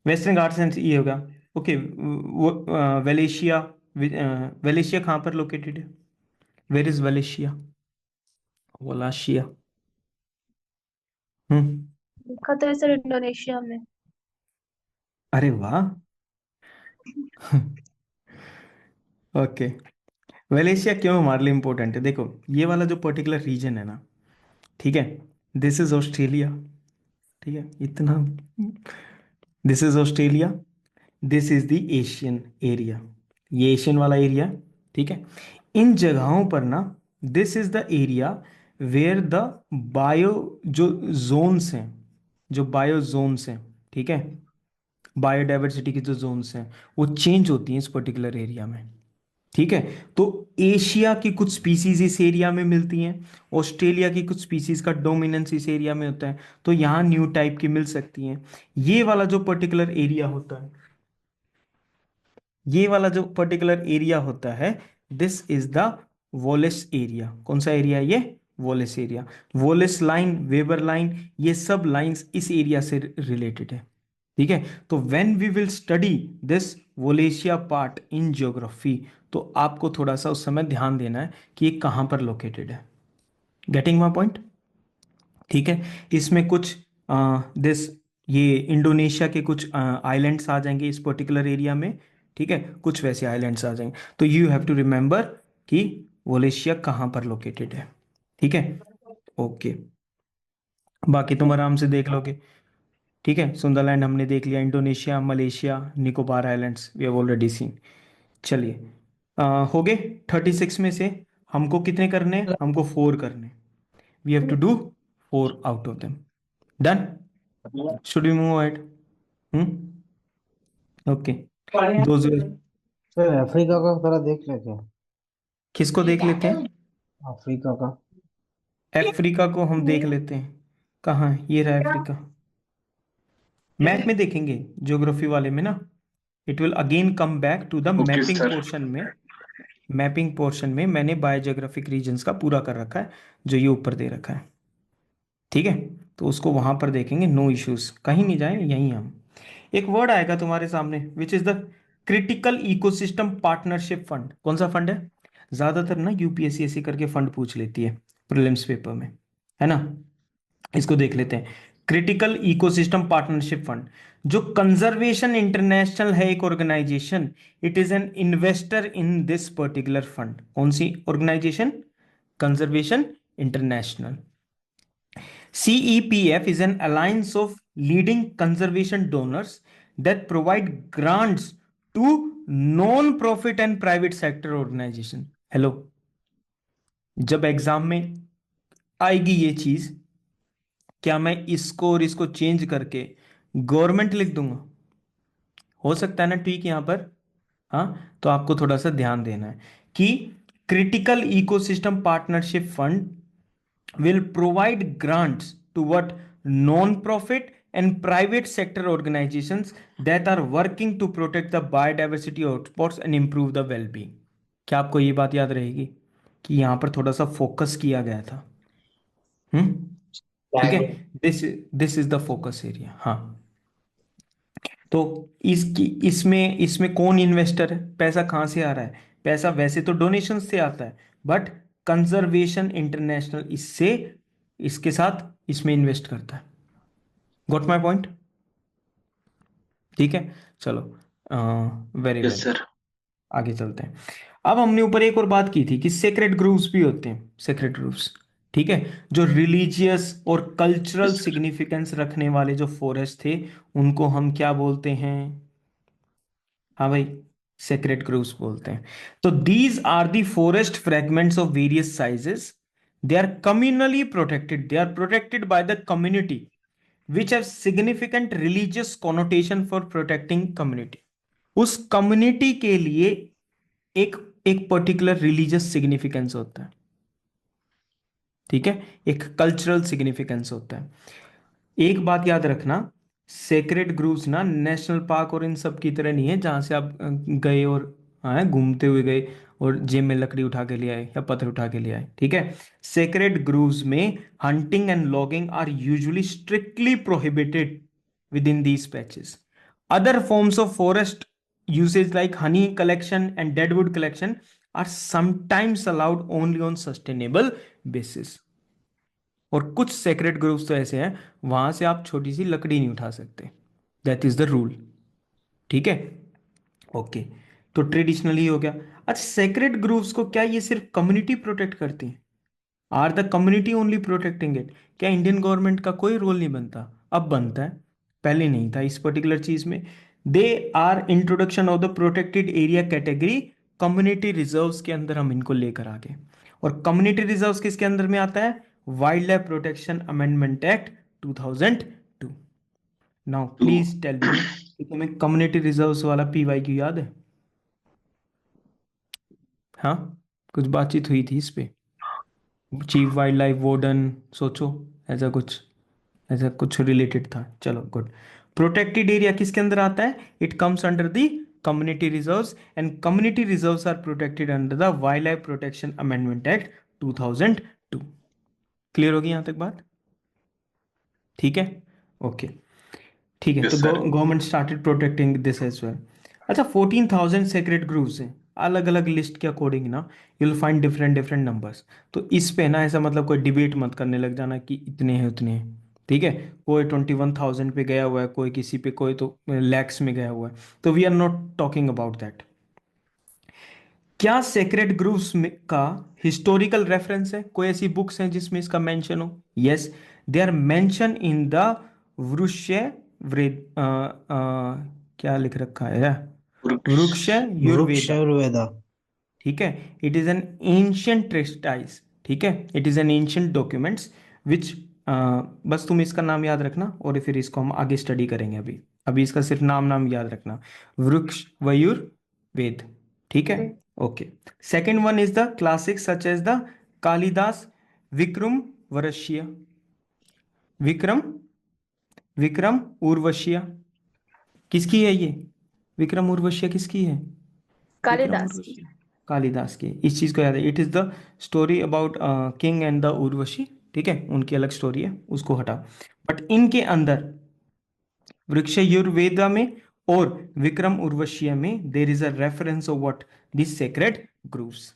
वेस्टर्न घाट्स ये होगा। ओके, वो वेलेशिया, वेलेशिया कहाँ पर लोकेटेड है? Where is Wallacea? वलाशिया। लिखा तो है सर इंडोनेशिया में। अरे वाह। ओके, वेलेशिया क्यों हमारे लिए इंपॉर्टेंट है? देखो ये वाला जो पर्टिकुलर रीजन है ना, ठीक है, दिस इज ऑस्ट्रेलिया, ठीक है, इतना, this is Australia, this is the Asian area, ये एशियन वाला एरिया, ठीक है। इन जगहों पर ना, this is the area where the bio जो जोन्स हैं, जो बायो जोन्स हैं, ठीक है, बायोडाइवर्सिटी की जो जोन्स हैं वो चेंज होती हैं इस पर्टिकुलर एरिया में, ठीक है। तो एशिया की कुछ स्पीसीज इस एरिया में मिलती हैं, ऑस्ट्रेलिया की कुछ स्पीसीज का डोमिनेंस इस एरिया में होता है, तो यहां न्यू टाइप की मिल सकती हैं। ये वाला जो पर्टिकुलर एरिया होता है, ये वाला जो पर्टिकुलर एरिया होता है, this is the Wallace area. कौन सा एरिया है ये? Wallace area. Wallace line, weber line, ये सब लाइंस इस एरिया से रिलेटेड है, ठीक है। तो when we will study this Wallacea part in geography, तो आपको थोड़ा सा उस समय ध्यान देना है कि ये कहां पर लोकेटेड है। Getting my point? ठीक है। इसमें कुछ दिस, ये इंडोनेशिया के कुछ आइलैंड्स आ जाएंगे इस पर्टिकुलर एरिया में, ठीक है, कुछ वैसे आइलैंड्स आ जाएंगे। तो यू हैव टू रिमेंबर कि वोलेशिया कहाँ पर लोकेटेड है, ठीक है। ओके, बाकी तुम आराम से देख लोगे, ठीक है। सुंदरलैंड हमने देख लिया, Indonesia, Malaysia, Nicobar islands we have already seen. चलिए, हो गए 36 में से। हमको कितने करने हैं? हमको 4 करने। We have to do 4 out of them. Done? Should we move ahead? Okay, दो सर अफ्रीका का थोड़ा देख लेते हैं। किसको देख लेते हैं? अफ्रीका का। अफ्रीका को हम देख लेते हैं। कहाँ है? ये रहा अफ्रीका। मैप में देखेंगे, ज्योग्राफी वाले में ना, it will again come back to the okay mapping sir. Portion में। मैपिंग पोर्शन में मैंने बायोजियोग्राफिक रीजन्स का पूरा कर रखा है, जो ये ऊपर दे रखा है, ठीक है। तो उसको वहां पर देखेंगे, नो इश्यूज, कहीं नहीं जाएंगे, यहीं हम। एक वर्ड आएगा तुम्हारे सामने, which is the critical Ecosystem Partnership fund. कौन सा फंड है? ज्यादातर ना यूपीएससी ऐसे करके फंड पूछ लेती है प्रीलिम्स पेपर में, है ना। इसको देख लेते हैं। क्रिटिकल इकोसिस्टम पार्टनरशिप फंड, जो कंजर्वेशन इंटरनेशनल है एक organisation, it is an investor in this particular fund. कौन सी organisation? Conservation International. CEPF is an alliance of leading conservation donors that provide grants to non-profit and private sector organization. Hello, जब एग्जाम में आएगी ये चीज, क्या मैं इसको और इसको चेंज करके गवर्नमेंट लिख दूंगा? हो सकता है ना, ठीक, यहां पर। हाँ, तो आपको थोड़ा सा ध्यान देना है कि critical Ecosystem Partnership fund will provide grants to what? Non-profit and private sector organizations that are working to protect the biodiversity hotspots and improve the well-being. क्या आपको ये बात याद रहेगी कि यहां पर थोड़ा सा फोकस किया गया था? ठीक है, this is the focus area. हाँ, तो इसकी इसमें इसमें कौन इन्वेस्टर है? पैसा कहां से आ रहा है? पैसा वैसे तो डोनेशन से आता है, बट कंजर्वेशन इंटरनेशनल इससे, इसके साथ इसमें इन्वेस्ट करता है। Got my point? ठीक है, चलो, वेरी यस वेल, सर। आगे चलते हैं। अब हमने ऊपर एक और बात की थी कि सेक्रेड ग्रुप्स भी होते हैं, सेक्रेड ग्रुप्स, ठीक है, जो रिलीजियस और कल्चरल Yes, sir. सिग्निफिकेंस रखने वाले जो फॉरेस्ट थे, उनको हम क्या बोलते हैं? हाँ भाई, सेक्रेड ग्रुप्स बोलते हैं। तो these are the forest fragments of various sizes, they are communally protected, they are protected by the community which have significant religious connotation for protecting community. उस कम्युनिटी के लिए एक एक पर्टिकुलर रिलीजियस सिग्निफिकेंस होता है, ठीक है, एक कल्चरल सिग्निफिकेंस होता है। एक बात याद रखना, सेक्रेड ग्रूव्स ना नेशनल पार्क और इन सब की तरह नहीं है जहां से आप गए और घूमते हुए गए और जेब में लकड़ी उठा के ले आए या पत्थर उठा के ले आए, ठीक है। सेक्रेड ग्रूव्स में hunting and logging are usually strictly prohibited within these patches. Other forms of forest usage like honey collection and deadwood collection are sometimes allowed only on sustainable basis. और कुछ सेक्रेट ग्रुप्स तो ऐसे हैं वहां से आप छोटी सी लकड़ी नहीं उठा सकते, दैट इज द रूल, ठीक है। ओके, तो ट्रेडिशनली हो गया। अच्छा, सेक्रेट ग्रुप्स को क्या ये सिर्फ कम्युनिटी प्रोटेक्ट करती है? Are the community only protecting it? क्या इंडियन गवर्नमेंट का कोई रोल नहीं बनता? अब बनता है, पहले नहीं था इस पर्टिकुलर चीज में। They are introduction of the protected area category community reserves के अंदर हम इनको लेकर आ गए। और कम्युनिटी रिजर्व्स किसके अंदर में आता है? Wildlife protection amendment act 2002। Now please tell me कि तुम्हें कम्युनिटी रिजर्व्स वाला PYQ याद है? हाँ, कुछ बातचीत हुई थी इस पे, चीफ वाइल्ड लाइफ वार्डन, सोचो, ऐसा कुछ ऐसा कुछ रिलेटेड था। चलो गुड। प्रोटेक्टेड एरिया किसके अंदर आता है? It comes under the community reserves and community reserves are protected under the wildlife protection amendment act 2002। Clear होगी यहां तक बात? ठीक है, ओके, ठीक है। Yes, तो sir. Government started protecting this as well. अच्छा, 14,000 सेक्रेट ग्रुव्स हैं, अलग अलग लिस्ट के अकॉर्डिंग ना you will find different different numbers. तो इस पे ना ऐसा मतलब कोई डिबेट मत करने लग जाना कि इतने हैं उतने हैं, ठीक है। कोई 21,000 पे गया हुआ है, कोई किसी पे, कोई तो लैक्स में गया हुआ है, तो we are not talking about that. क्या सेक्रेट ग्रुव्स में का हिस्टोरिकल रेफरेंस है? कोई ऐसी बुक्स हैं जिसमें इसका मेंशन हो? Yes, they are mention in the वृक्ष्य वृद क्या लिख रखा है? वृक्ष वृक्ष युर्वेदा, वेदा। ठीक है। इट इज एन एंशियंट ट्रेस्टाइज, ठीक है, it is an ancient documents विच, बस तुम इसका नाम याद रखना और फिर इसको हम आगे स्टडी करेंगे। अभी अभी इसका सिर्फ नाम नाम याद रखना, वृक्ष वयुर वेद, ठीक है। Okay, second one is the classic such as the Kalidasa Vikramorvashiyam, Vikram Vikramorvashiyam. किसकी है ये? विक्रम उर्वश्य किसकी है? विक्रम कालिदास की। उर्वशी कालिदास की। इस चीज को याद है, it is the story about king and the Urvashi, ठीक है, उनकी अलग स्टोरी है, उसको हटा। बट इनके अंदर वृक्ष युर्वेदा में और विक्रम उर्वशीय में देर is a reference of what? This sacred grooves.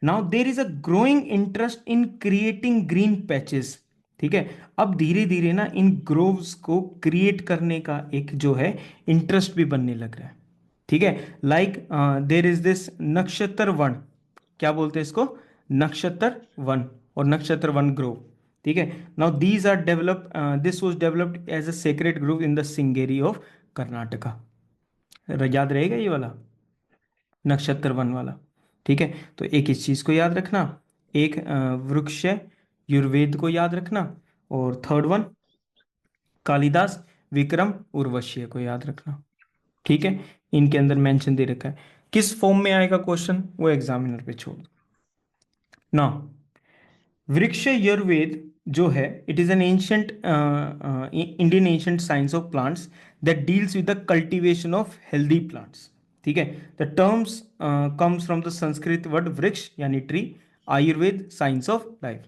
Now there is a growing interest in creating green patches, ठीक है। अब धीरे धीरे ना इन ग्रोव्स को क्रिएट करने का एक जो है इंटरेस्ट भी बनने लग रहा है, ठीक है। लाइक देर इज दिस नक्षत्र वन, क्या बोलते हैं इसको? नक्षत्र वन और नक्षत्र वन ग्रोव, ठीक है। Now these are develop this was developed as a sacred group in the Sringeri of Karnataka. याद रहेगा ये वाला, नक्षत्र वन वाला, ठीक है। तो एक इस चीज को याद रखना, एक वृक्ष युर्वेद को याद रखना, और थर्ड वन कालिदास विक्रम उर्वशीय को याद रखना, ठीक है। इनके अंदर मेंशन दे रखा है। किस फॉर्म में आएगा क्वेश्चन वो एग्जामिनर पे छोड़ दो ना। वृक्ष यजुर्वेद जो है, it is an ancient Indian ancient science of plants that deals with the cultivation of healthy plants, ठीक है। The terms comes from the Sanskrit word वृक्ष यानी tree, Ayurveda science of life.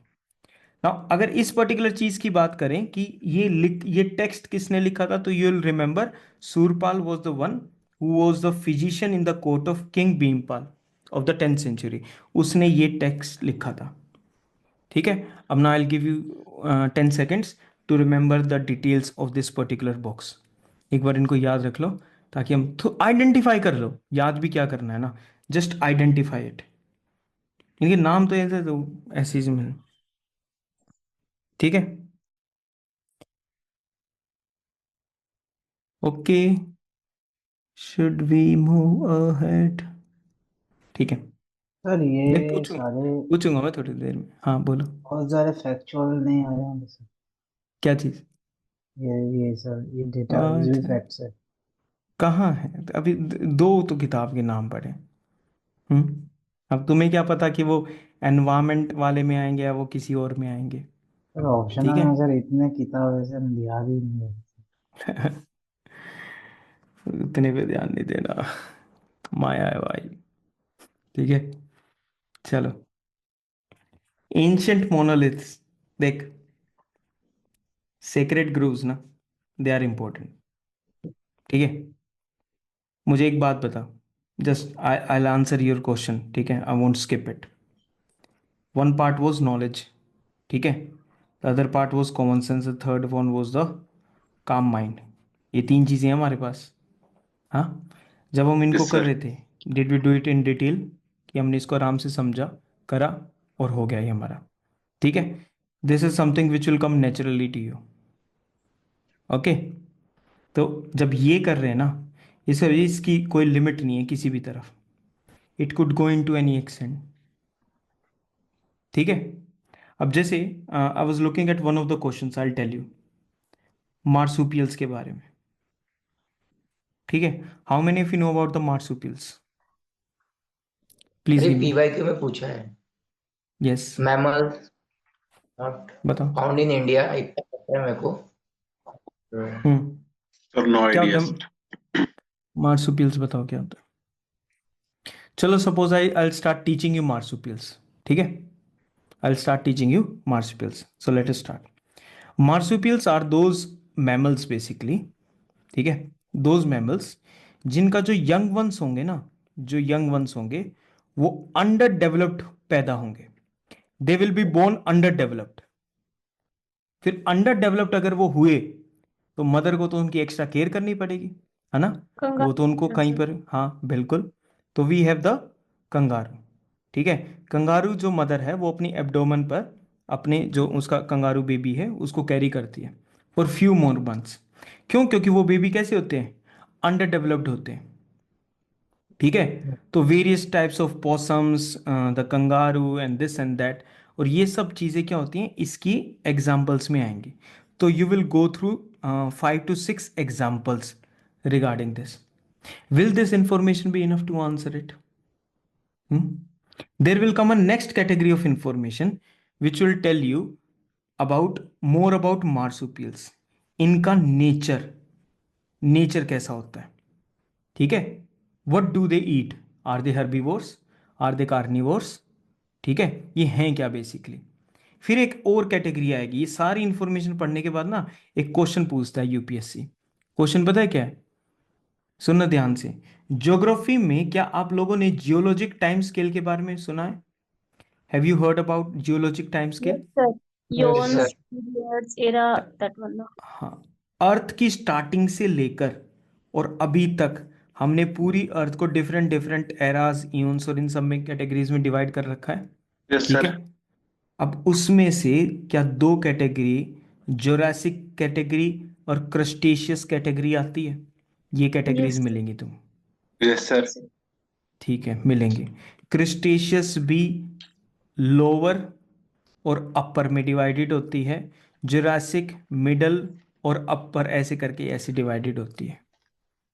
Now अगर इस पर्टिकुलर चीज की बात करें कि ये टेक्स्ट किसने लिखा था, तो you will remember Surapala was the one who was the physician in the court of king Bhimapala of the 10th century, उसने ये टेक्स्ट लिखा था, ठीक है। अब ना I give you 10 seconds to remember the details of this particular box. एक बार इनको याद रख लो ताकि हम आइडेंटिफाई कर लो, याद भी क्या करना है ना, जस्ट आइडेंटिफाई इट। इनके नाम तो ऐसे तो ऐसे ही में, ठीक है। Okay, should we move ahead? ठीक है, सर मैं ये पूछूंगा सारे पूछूंगा मैं थोड़ी देर में। हाँ बोलो, बहुत सारे फैक्चुअल नहीं आ रहे हैं सर। क्या चीज? ये सर ये डेटा भी अच्छा, फैक्ट्स है। कहाँ है? अभी दो तो किताब के नाम पढ़े, अब तुम्हें क्या पता कि वो एनवायरमेंट वाले में आएंगे या वो किसी और में आएंगे। सर ऑप्शनल ठीक है। में सर इतने किताब ऐसे हम याद ही नहीं है। इतने पे ध्यान नहीं देना, माया है भाई। ठीक है, चलो। एंशंट मोनोलिथ्स, देख, सेक्रेड ग्रूव्स ना, दे आर इंपॉर्टेंट। ठीक है, मुझे एक बात बता, just I answer your question, ठीक है, I won't skip it. One part was knowledge, ठीक है, the other part was common sense, the third one was the काम माइंड। ये तीन चीज़ें हैं हमारे पास। हाँ, जब हम इनको Yes, कर sir. रहे थे, did we do it in detail, कि हमने इसको आराम से समझा, करा, और हो गया ये हमारा। ठीक है, this is something which will come naturally to you. Okay, तो जब ये कर रहे हैं ना, इसकी कोई लिमिट नहीं है किसी भी तरफ, it could go into any extent. ठीक है, अब जैसे I was looking at one of the question, I tell you marsupials के बारे में। ठीक है, how many of you know about the marsupials? Please अरे गिव मी। पीवाईक्यू में पूछा है। यस, मैमल्स नॉट बताओ। फाउंड इन इंडिया, इतना पता है मेरे को। हम्म, Sir, no क्या idea. होता है मार्सुपियल्स? बताओ क्या होता है। चलो, suppose I start teaching you marsupials. ठीक है, I start teaching you marsupials, so let us start. Marsupials are those mammals basically, ठीक है, दोज मैमल्स जिनका जो यंग वंस होंगे ना, जो यंग वंस होंगे वो अंडर डेवलप्ड पैदा होंगे। They will be born underdeveloped. फिर अंडर डेवलप्ड अगर वो हुए तो मदर को तो उनकी एक्स्ट्रा केयर करनी पड़ेगी, है ना, वो तो उनको कहीं पर, हाँ बिल्कुल। तो वी हैव द कंगारू। ठीक है, कंगारू जो मदर है वो अपनी एब्डोमेन पर अपने जो उसका कंगारू बेबी है उसको कैरी करती है फॉर फ्यू मोर मंथ्स। क्यों? क्योंकि वो बेबी कैसे होते हैं? अंडर डेवलप्ड होते हैं। ठीक है, तो various types of possums, the kangaroo and this and that, और ये सब चीज़ें क्या होती हैं इसकी एग्जाम्पल्स में आएंगी। तो you will go through 5 to 6 examples regarding this. Will this information be enough to answer it? There will come a next category of information which will tell you about more about marsupials, इनका नेचर कैसा होता है। ठीक है, what do they eat, are they herbivores, are they carnivores? ठीक है, ये हैं क्या बेसिकली। फिर एक और कैटेगरी आएगी। ये सारी इंफॉर्मेशन पढ़ने के बाद ना एक क्वेश्चन पूछता है यूपीएससी। क्वेश्चन पता है क्या है? सुनना ध्यान से। ज्योग्राफी में क्या आप लोगों ने जियोलॉजिक टाइम स्केल के बारे में सुना है? Have you heard about geologic time Yes, scale? sir. Yes, sir. Yons, periods, era, that one. No. हाँ, अर्थ की स्टार्टिंग से लेकर और अभी तक हमने पूरी अर्थ को डिफरेंट डिफरेंट एराज, ईयन्स और इन सब में कैटेगरीज में डिवाइड कर रखा है। Yes, ठीक sir. है, अब उसमें से क्या दो कैटेगरी, जोरासिक कैटेगरी और क्रस्टेशियस कैटेगरी आती है? ये कैटेगरीज Yes. मिलेंगी तुम। Yes, sir. Yes, sir. ठीक है, मिलेंगे। क्रिस्टेशियस भी लोअर और अपर में डिवाइडेड होती है, जुरासिक मिडल और अपर ऐसे करके ऐसे डिवाइडेड होती है।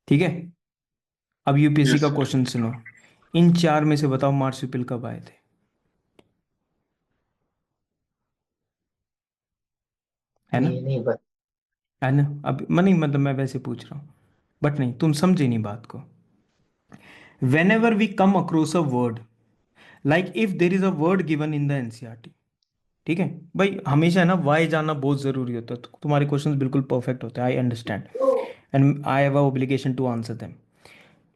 ठीक है, अब यूपीएससी Yes, का sir. क्वेश्चन सुनो। इन चार में से बताओ मार्supial कब आए थे? है ना, ये नहीं पता। है ना। अब मैं नहीं, मतलब मैं वैसे पूछ रहा हूँ, बट नहीं, तुम समझे नहीं बात को। Whenever we come across a word, like if there is a word given in the NCERT, ठीक है भाई, हमेशा है ना वाई जानना बहुत ज़रूरी होता है। तो तुम्हारे क्वेश्चंस बिल्कुल परफेक्ट होते हैं, I understand and I have a obligation to answer them.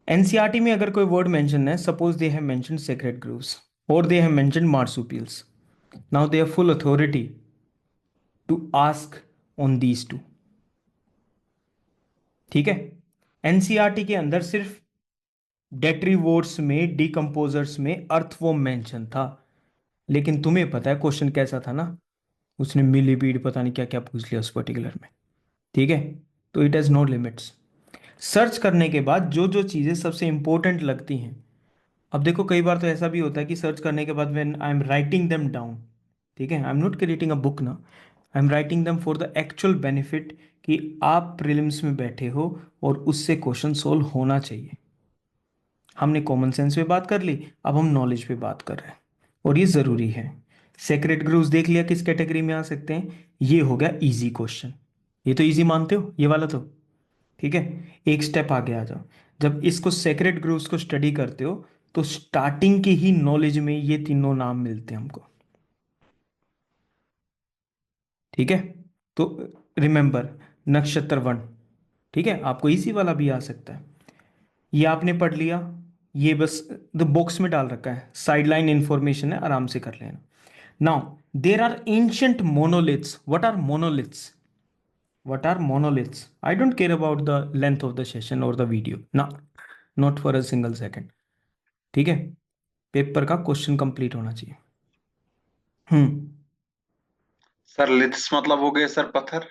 NCERT में अगर कोई वर्ड मेंशन है, suppose they have mentioned sacred groves और दे हैव मेंशनड मार्supials, now they have full authority to ask on these two. ठीक है, एनसीईआरटी के अंदर सिर्फ डेट्रीवोर्स में, डिकम्पोजर्स में अर्थवॉर्म मेंशन था, लेकिन तुम्हें पता है क्वेश्चन कैसा था ना, उसने मिलीपीड पता नहीं क्या क्या पूछ लिया उस पर्टिकुलर में। ठीक है, तो it has no limits. Search करने के बाद जो जो चीज़ें सबसे इंपॉर्टेंट लगती हैं, अब देखो कई बार तो ऐसा भी होता है कि सर्च करने के बाद when I am writing them down, ठीक है, I am not creating a book ना, I am writing them for the actual benefit कि आप प्रीलिम्स में बैठे हो और उससे क्वेश्चन सोल्व होना चाहिए। हमने कॉमन सेंस पे बात कर ली, अब हम नॉलेज पे बात कर रहे हैं और ये ज़रूरी है। सेक्रेट ग्रूव्स देख लिया किस कैटेगरी में आ सकते हैं, ये हो गया इजी क्वेश्चन। ये तो इजी मानते हो ये वाला तो, ठीक है। एक स्टेप आगे आ जाओ, जब इसको सेक्रेट ग्रूव्स को स्टडी करते हो तो स्टार्टिंग के ही नॉलेज में ये तीनों नाम मिलते हैं हमको, ठीक है। तो रिमेंबर नक्षत्र वन, ठीक है, आपको इसी वाला भी आ सकता है, ये आपने पढ़ लिया, ये बस द बॉक्स में डाल रखा है, साइडलाइन इंफॉर्मेशन है, आराम से कर लेना। Now there are ancient monoliths. What are monoliths? What are monoliths? I don't care about the length of the session or the video. No, not for a single second. ठीक है, पेपर का क्वेश्चन कंप्लीट होना चाहिए। सर लिथ्स मतलब हो गए सर पत्थर।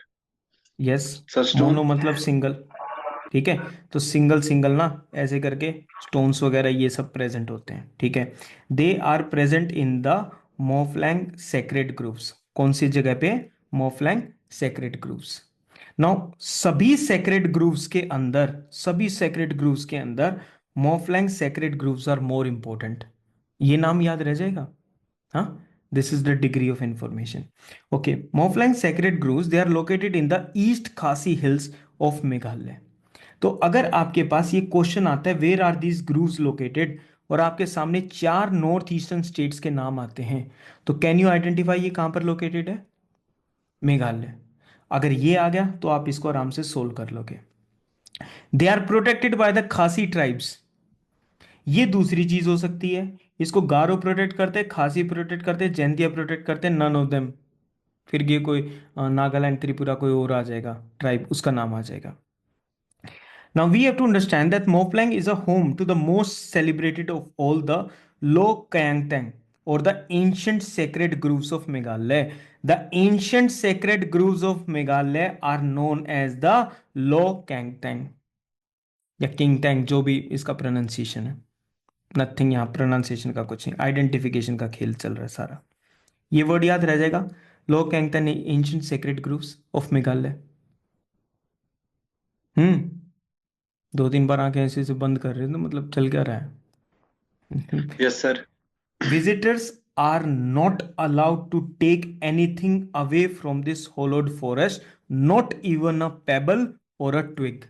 Yes, sir stone. मोनो मतलब सिंगल, ठीक है। तो सिंगल सिंगल ना ऐसे करके स्टोन्स वगैरह ये सब प्रेजेंट होते हैं, ठीक है। They are present in the Mawphlang sacred groups. कौन सी जगह पे? Mawphlang sacred groups. नाउ सभी सेक्रेड ग्रुप्स के अंदर, सभी सेक्रेड ग्रुप्स के अंदर Mawphlang sacred groups are more important. ये नाम याद रह जाएगा, हाँ। This is the degree of information. Okay, Mawphlang sacred groves they are located in the East Khasi Hills of Meghalaya. तो अगर आपके पास ये क्वेश्चन आता है where are these groves located, और आपके सामने 4 नॉर्थ ईस्टर्न स्टेट्स के नाम आते हैं, तो कैन यू आइडेंटिफाई ये कहां पर लोकेटेड है? मेघालय। अगर ये आ गया तो आप इसको आराम से सोल्व कर लोगे। They are protected by the Khasi tribes. ये दूसरी चीज हो सकती है, इसको गारो प्रोटेक्ट करते, खासी प्रोटेक्ट करते, जैंतिया प्रोटेक्ट करते, नन ऑफ देम। फिर ये कोई नागालैंड त्रिपुरा कोई और आ जाएगा ट्राइब, उसका नाम आ जाएगा। Now we have to understand that Moplang is a home to the most celebrated of all the Lo Kayangtang or the ancient sacred groves of Meghalaya. The ancient sacred groves of Meghalaya are known as the Lo Kayangtang या किंगटैंग, जो भी इसका प्रोनाउंसिएशन है। नथिंग यहाँ प्रोनाउंसिएशन का कुछ नहीं, आइडेंटिफिकेशन का खेल चल रहा है सारा। ये वर्ड याद रह जाएगा, Law Kyntang ancient sacred groups of Meghalaya. 2-3 बार आंखें ऐसे से बंद कर रहे हैं तो मतलब चल क्या रहा है? Yes sir. Visitors are not allowed to take anything away from this hallowed forest, not even a pebble और a twig.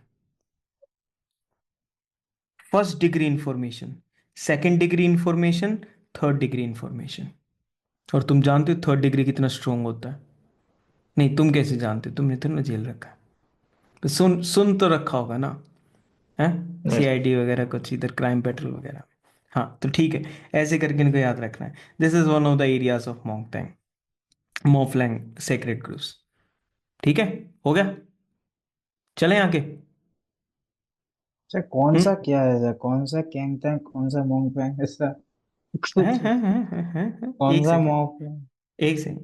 First degree information, second degree information, third degree information. और तुम जानते हो थर्ड डिग्री कितना स्ट्रोंग होता है? नहीं, तुम कैसे जानते हो? तुमने तो ना जेल रखा है, तो सुन सुन तो रखा होगा ना, है सीआईडी वगैरह कुछ इधर क्राइम पेट्रोल वगैरह। हाँ तो ठीक है, ऐसे करके इनको याद रखना है। This is one of the areas of मोंगटैंग मोफलैंग सेक्रेट ग्रुप्स। ठीक है, हो गया, चलें आगे। सर कौन सा क्या है सर, कौन सा कैंग था, कौन सा मोंग पैंग ऐसा हैं कुछ? हैं हैं हैं हैं हैं। कौन एक सा सेकेंड, मोंग पैंग? एक सेकेंड।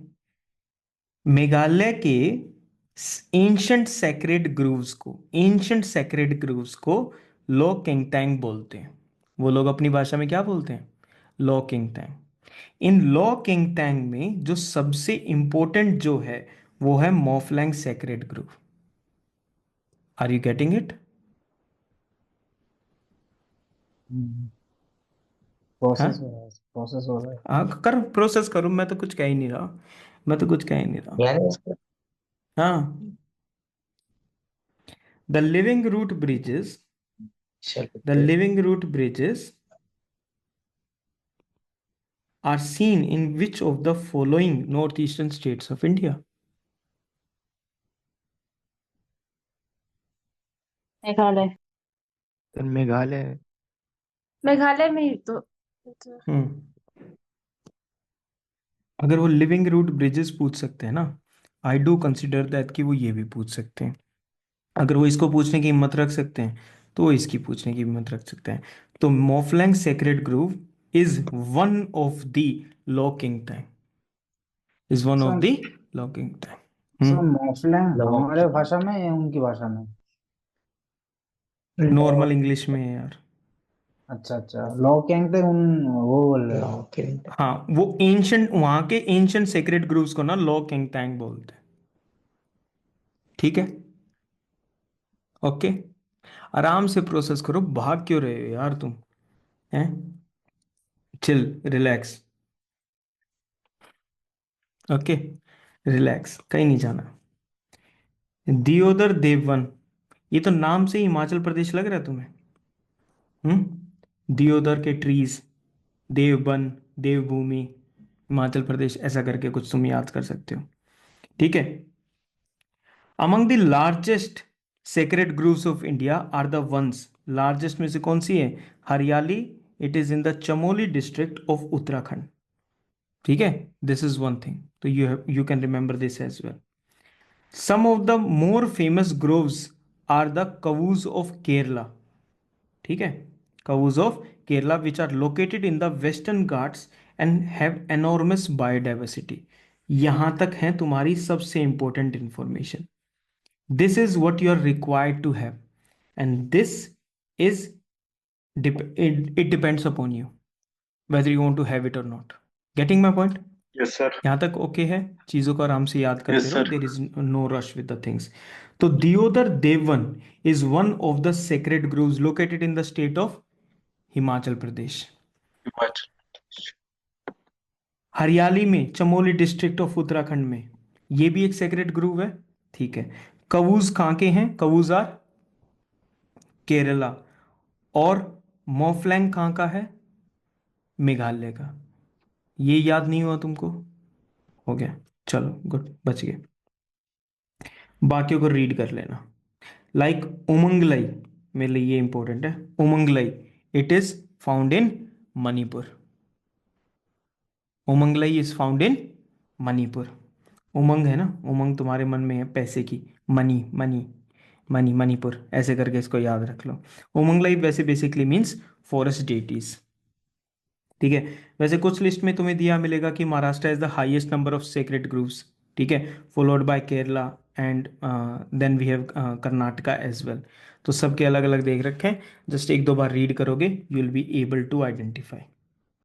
मेघालय के एंशंट सेक्रेड ग्रूव्स को, एंशंट सेक्रेड ग्रूव्स को लो किंगटैंग बोलते हैं। वो लोग अपनी भाषा में क्या बोलते हैं? लो किंगटैंग। इन लो किंगटैंग में जो सबसे इंपॉर्टेंट जो है वो है Mawphlang sacred grove. Are you getting it? हाँ प्रोसेस हो रहा है, प्रोसेस हो रहा है। हाँ, कर प्रोसेस करो, मैं तो कुछ कह ही नहीं रहा, मैं तो कुछ कह ही नहीं रहा। यानी इसका हाँ, the living root bridges, the चलो living root bridges are seen in which of the following northeastern states of India? Meghalaya. Sir Meghalaya. Meghalaya में ही तो अगर वो लिविंग रूट ब्रिजेस पूछ सकते हैं ना, आई डू कंसिडर दैट कि वो ये भी पूछ सकते हैं। अगर वो इसको पूछने की हिम्मत रख सकते हैं तो वो इसकी पूछने की हिम्मत रख सकते हैं। तो Mawphlang sacred grove is one of the locking time, is one of sir the locking time. Sir Mawphlang law हमारे भाषा में या उनकी भाषा में? नॉर्मल इंग्लिश में है यार। अच्छा अच्छा, लॉ कैंग थे उन, वो बोल रहे हो? हाँ, वो एंशंट, वहां के एंशंट सेक्रेड ग्रूव्स को ना लॉ किंग टैंग बोलते हैं। ठीक है, ओके, आराम से प्रोसेस करो, भाग क्यों रहे हो यार तुम? हैं, चिल, रिलैक्स, ओके, रिलैक्स, कहीं नहीं जाना। दियोदर देववन, ये तो नाम से ही हिमाचल प्रदेश लग रहा है तुम्हें। दियोदर के ट्रीज, देववन, देवभूमि, हिमाचल प्रदेश, ऐसा करके कुछ तुम याद कर सकते हो, ठीक है। Among the largest sacred groves of India are the ones, largest में से कौन सी है? Hariyali, it is in the Chamoli district of Uttarakhand, ठीक है। दिस इज वन थिंग, तो you can remember this as well. Some of the more famous groves are the kavus of Kerala, ठीक है, kavus of Kerala which are located in the Western Ghats and have enormous biodiversity. यहां तक है तुम्हारी सबसे important information. This is what you are required to have and this is it depends upon you whether you want to have it or not. Getting my point? Yes sir. यहाँ तक ओके है? चीजों को आराम से याद करते Yes, रहो, sir. There is no rush with the things. तो दियोदर देवन is one of the sacred groves located in the state of Himachal Pradesh. Hariyali में, चमोली डिस्ट्रिक्ट ऑफ उत्तराखंड में, ये भी एक सेक्रेड ग्रोव है, ठीक है। कवूज कहाँ के हैं? कवूज आर केरला, और मोफलैंग कहाँ का है? मेघालय का। ये याद नहीं हुआ तुमको? हो गया, चलो गुड, बच गए। बाकियों को रीड कर लेना। लाइक उमंगलई, मेरे लिए ये इंपॉर्टेंट है। Umanglai, it is found in Manipur. Umanglai is found in Manipur. उमंग है ना, उमंग तुम्हारे मन में है पैसे की, मनी मनी मनी, मणिपुर, ऐसे करके इसको याद रख लो। उमंगलई वैसे बेसिकली मीन्स फॉरेस्ट डेटीज, ठीक है। वैसे कुछ लिस्ट में तुम्हें दिया मिलेगा कि Maharashtra is the highest number of sacred groves, ठीक है, followed by Kerala and then we have Karnataka as well. तो सबके अलग अलग देख रखे हैं, जस्ट एक दो बार रीड करोगे you will be able to identify.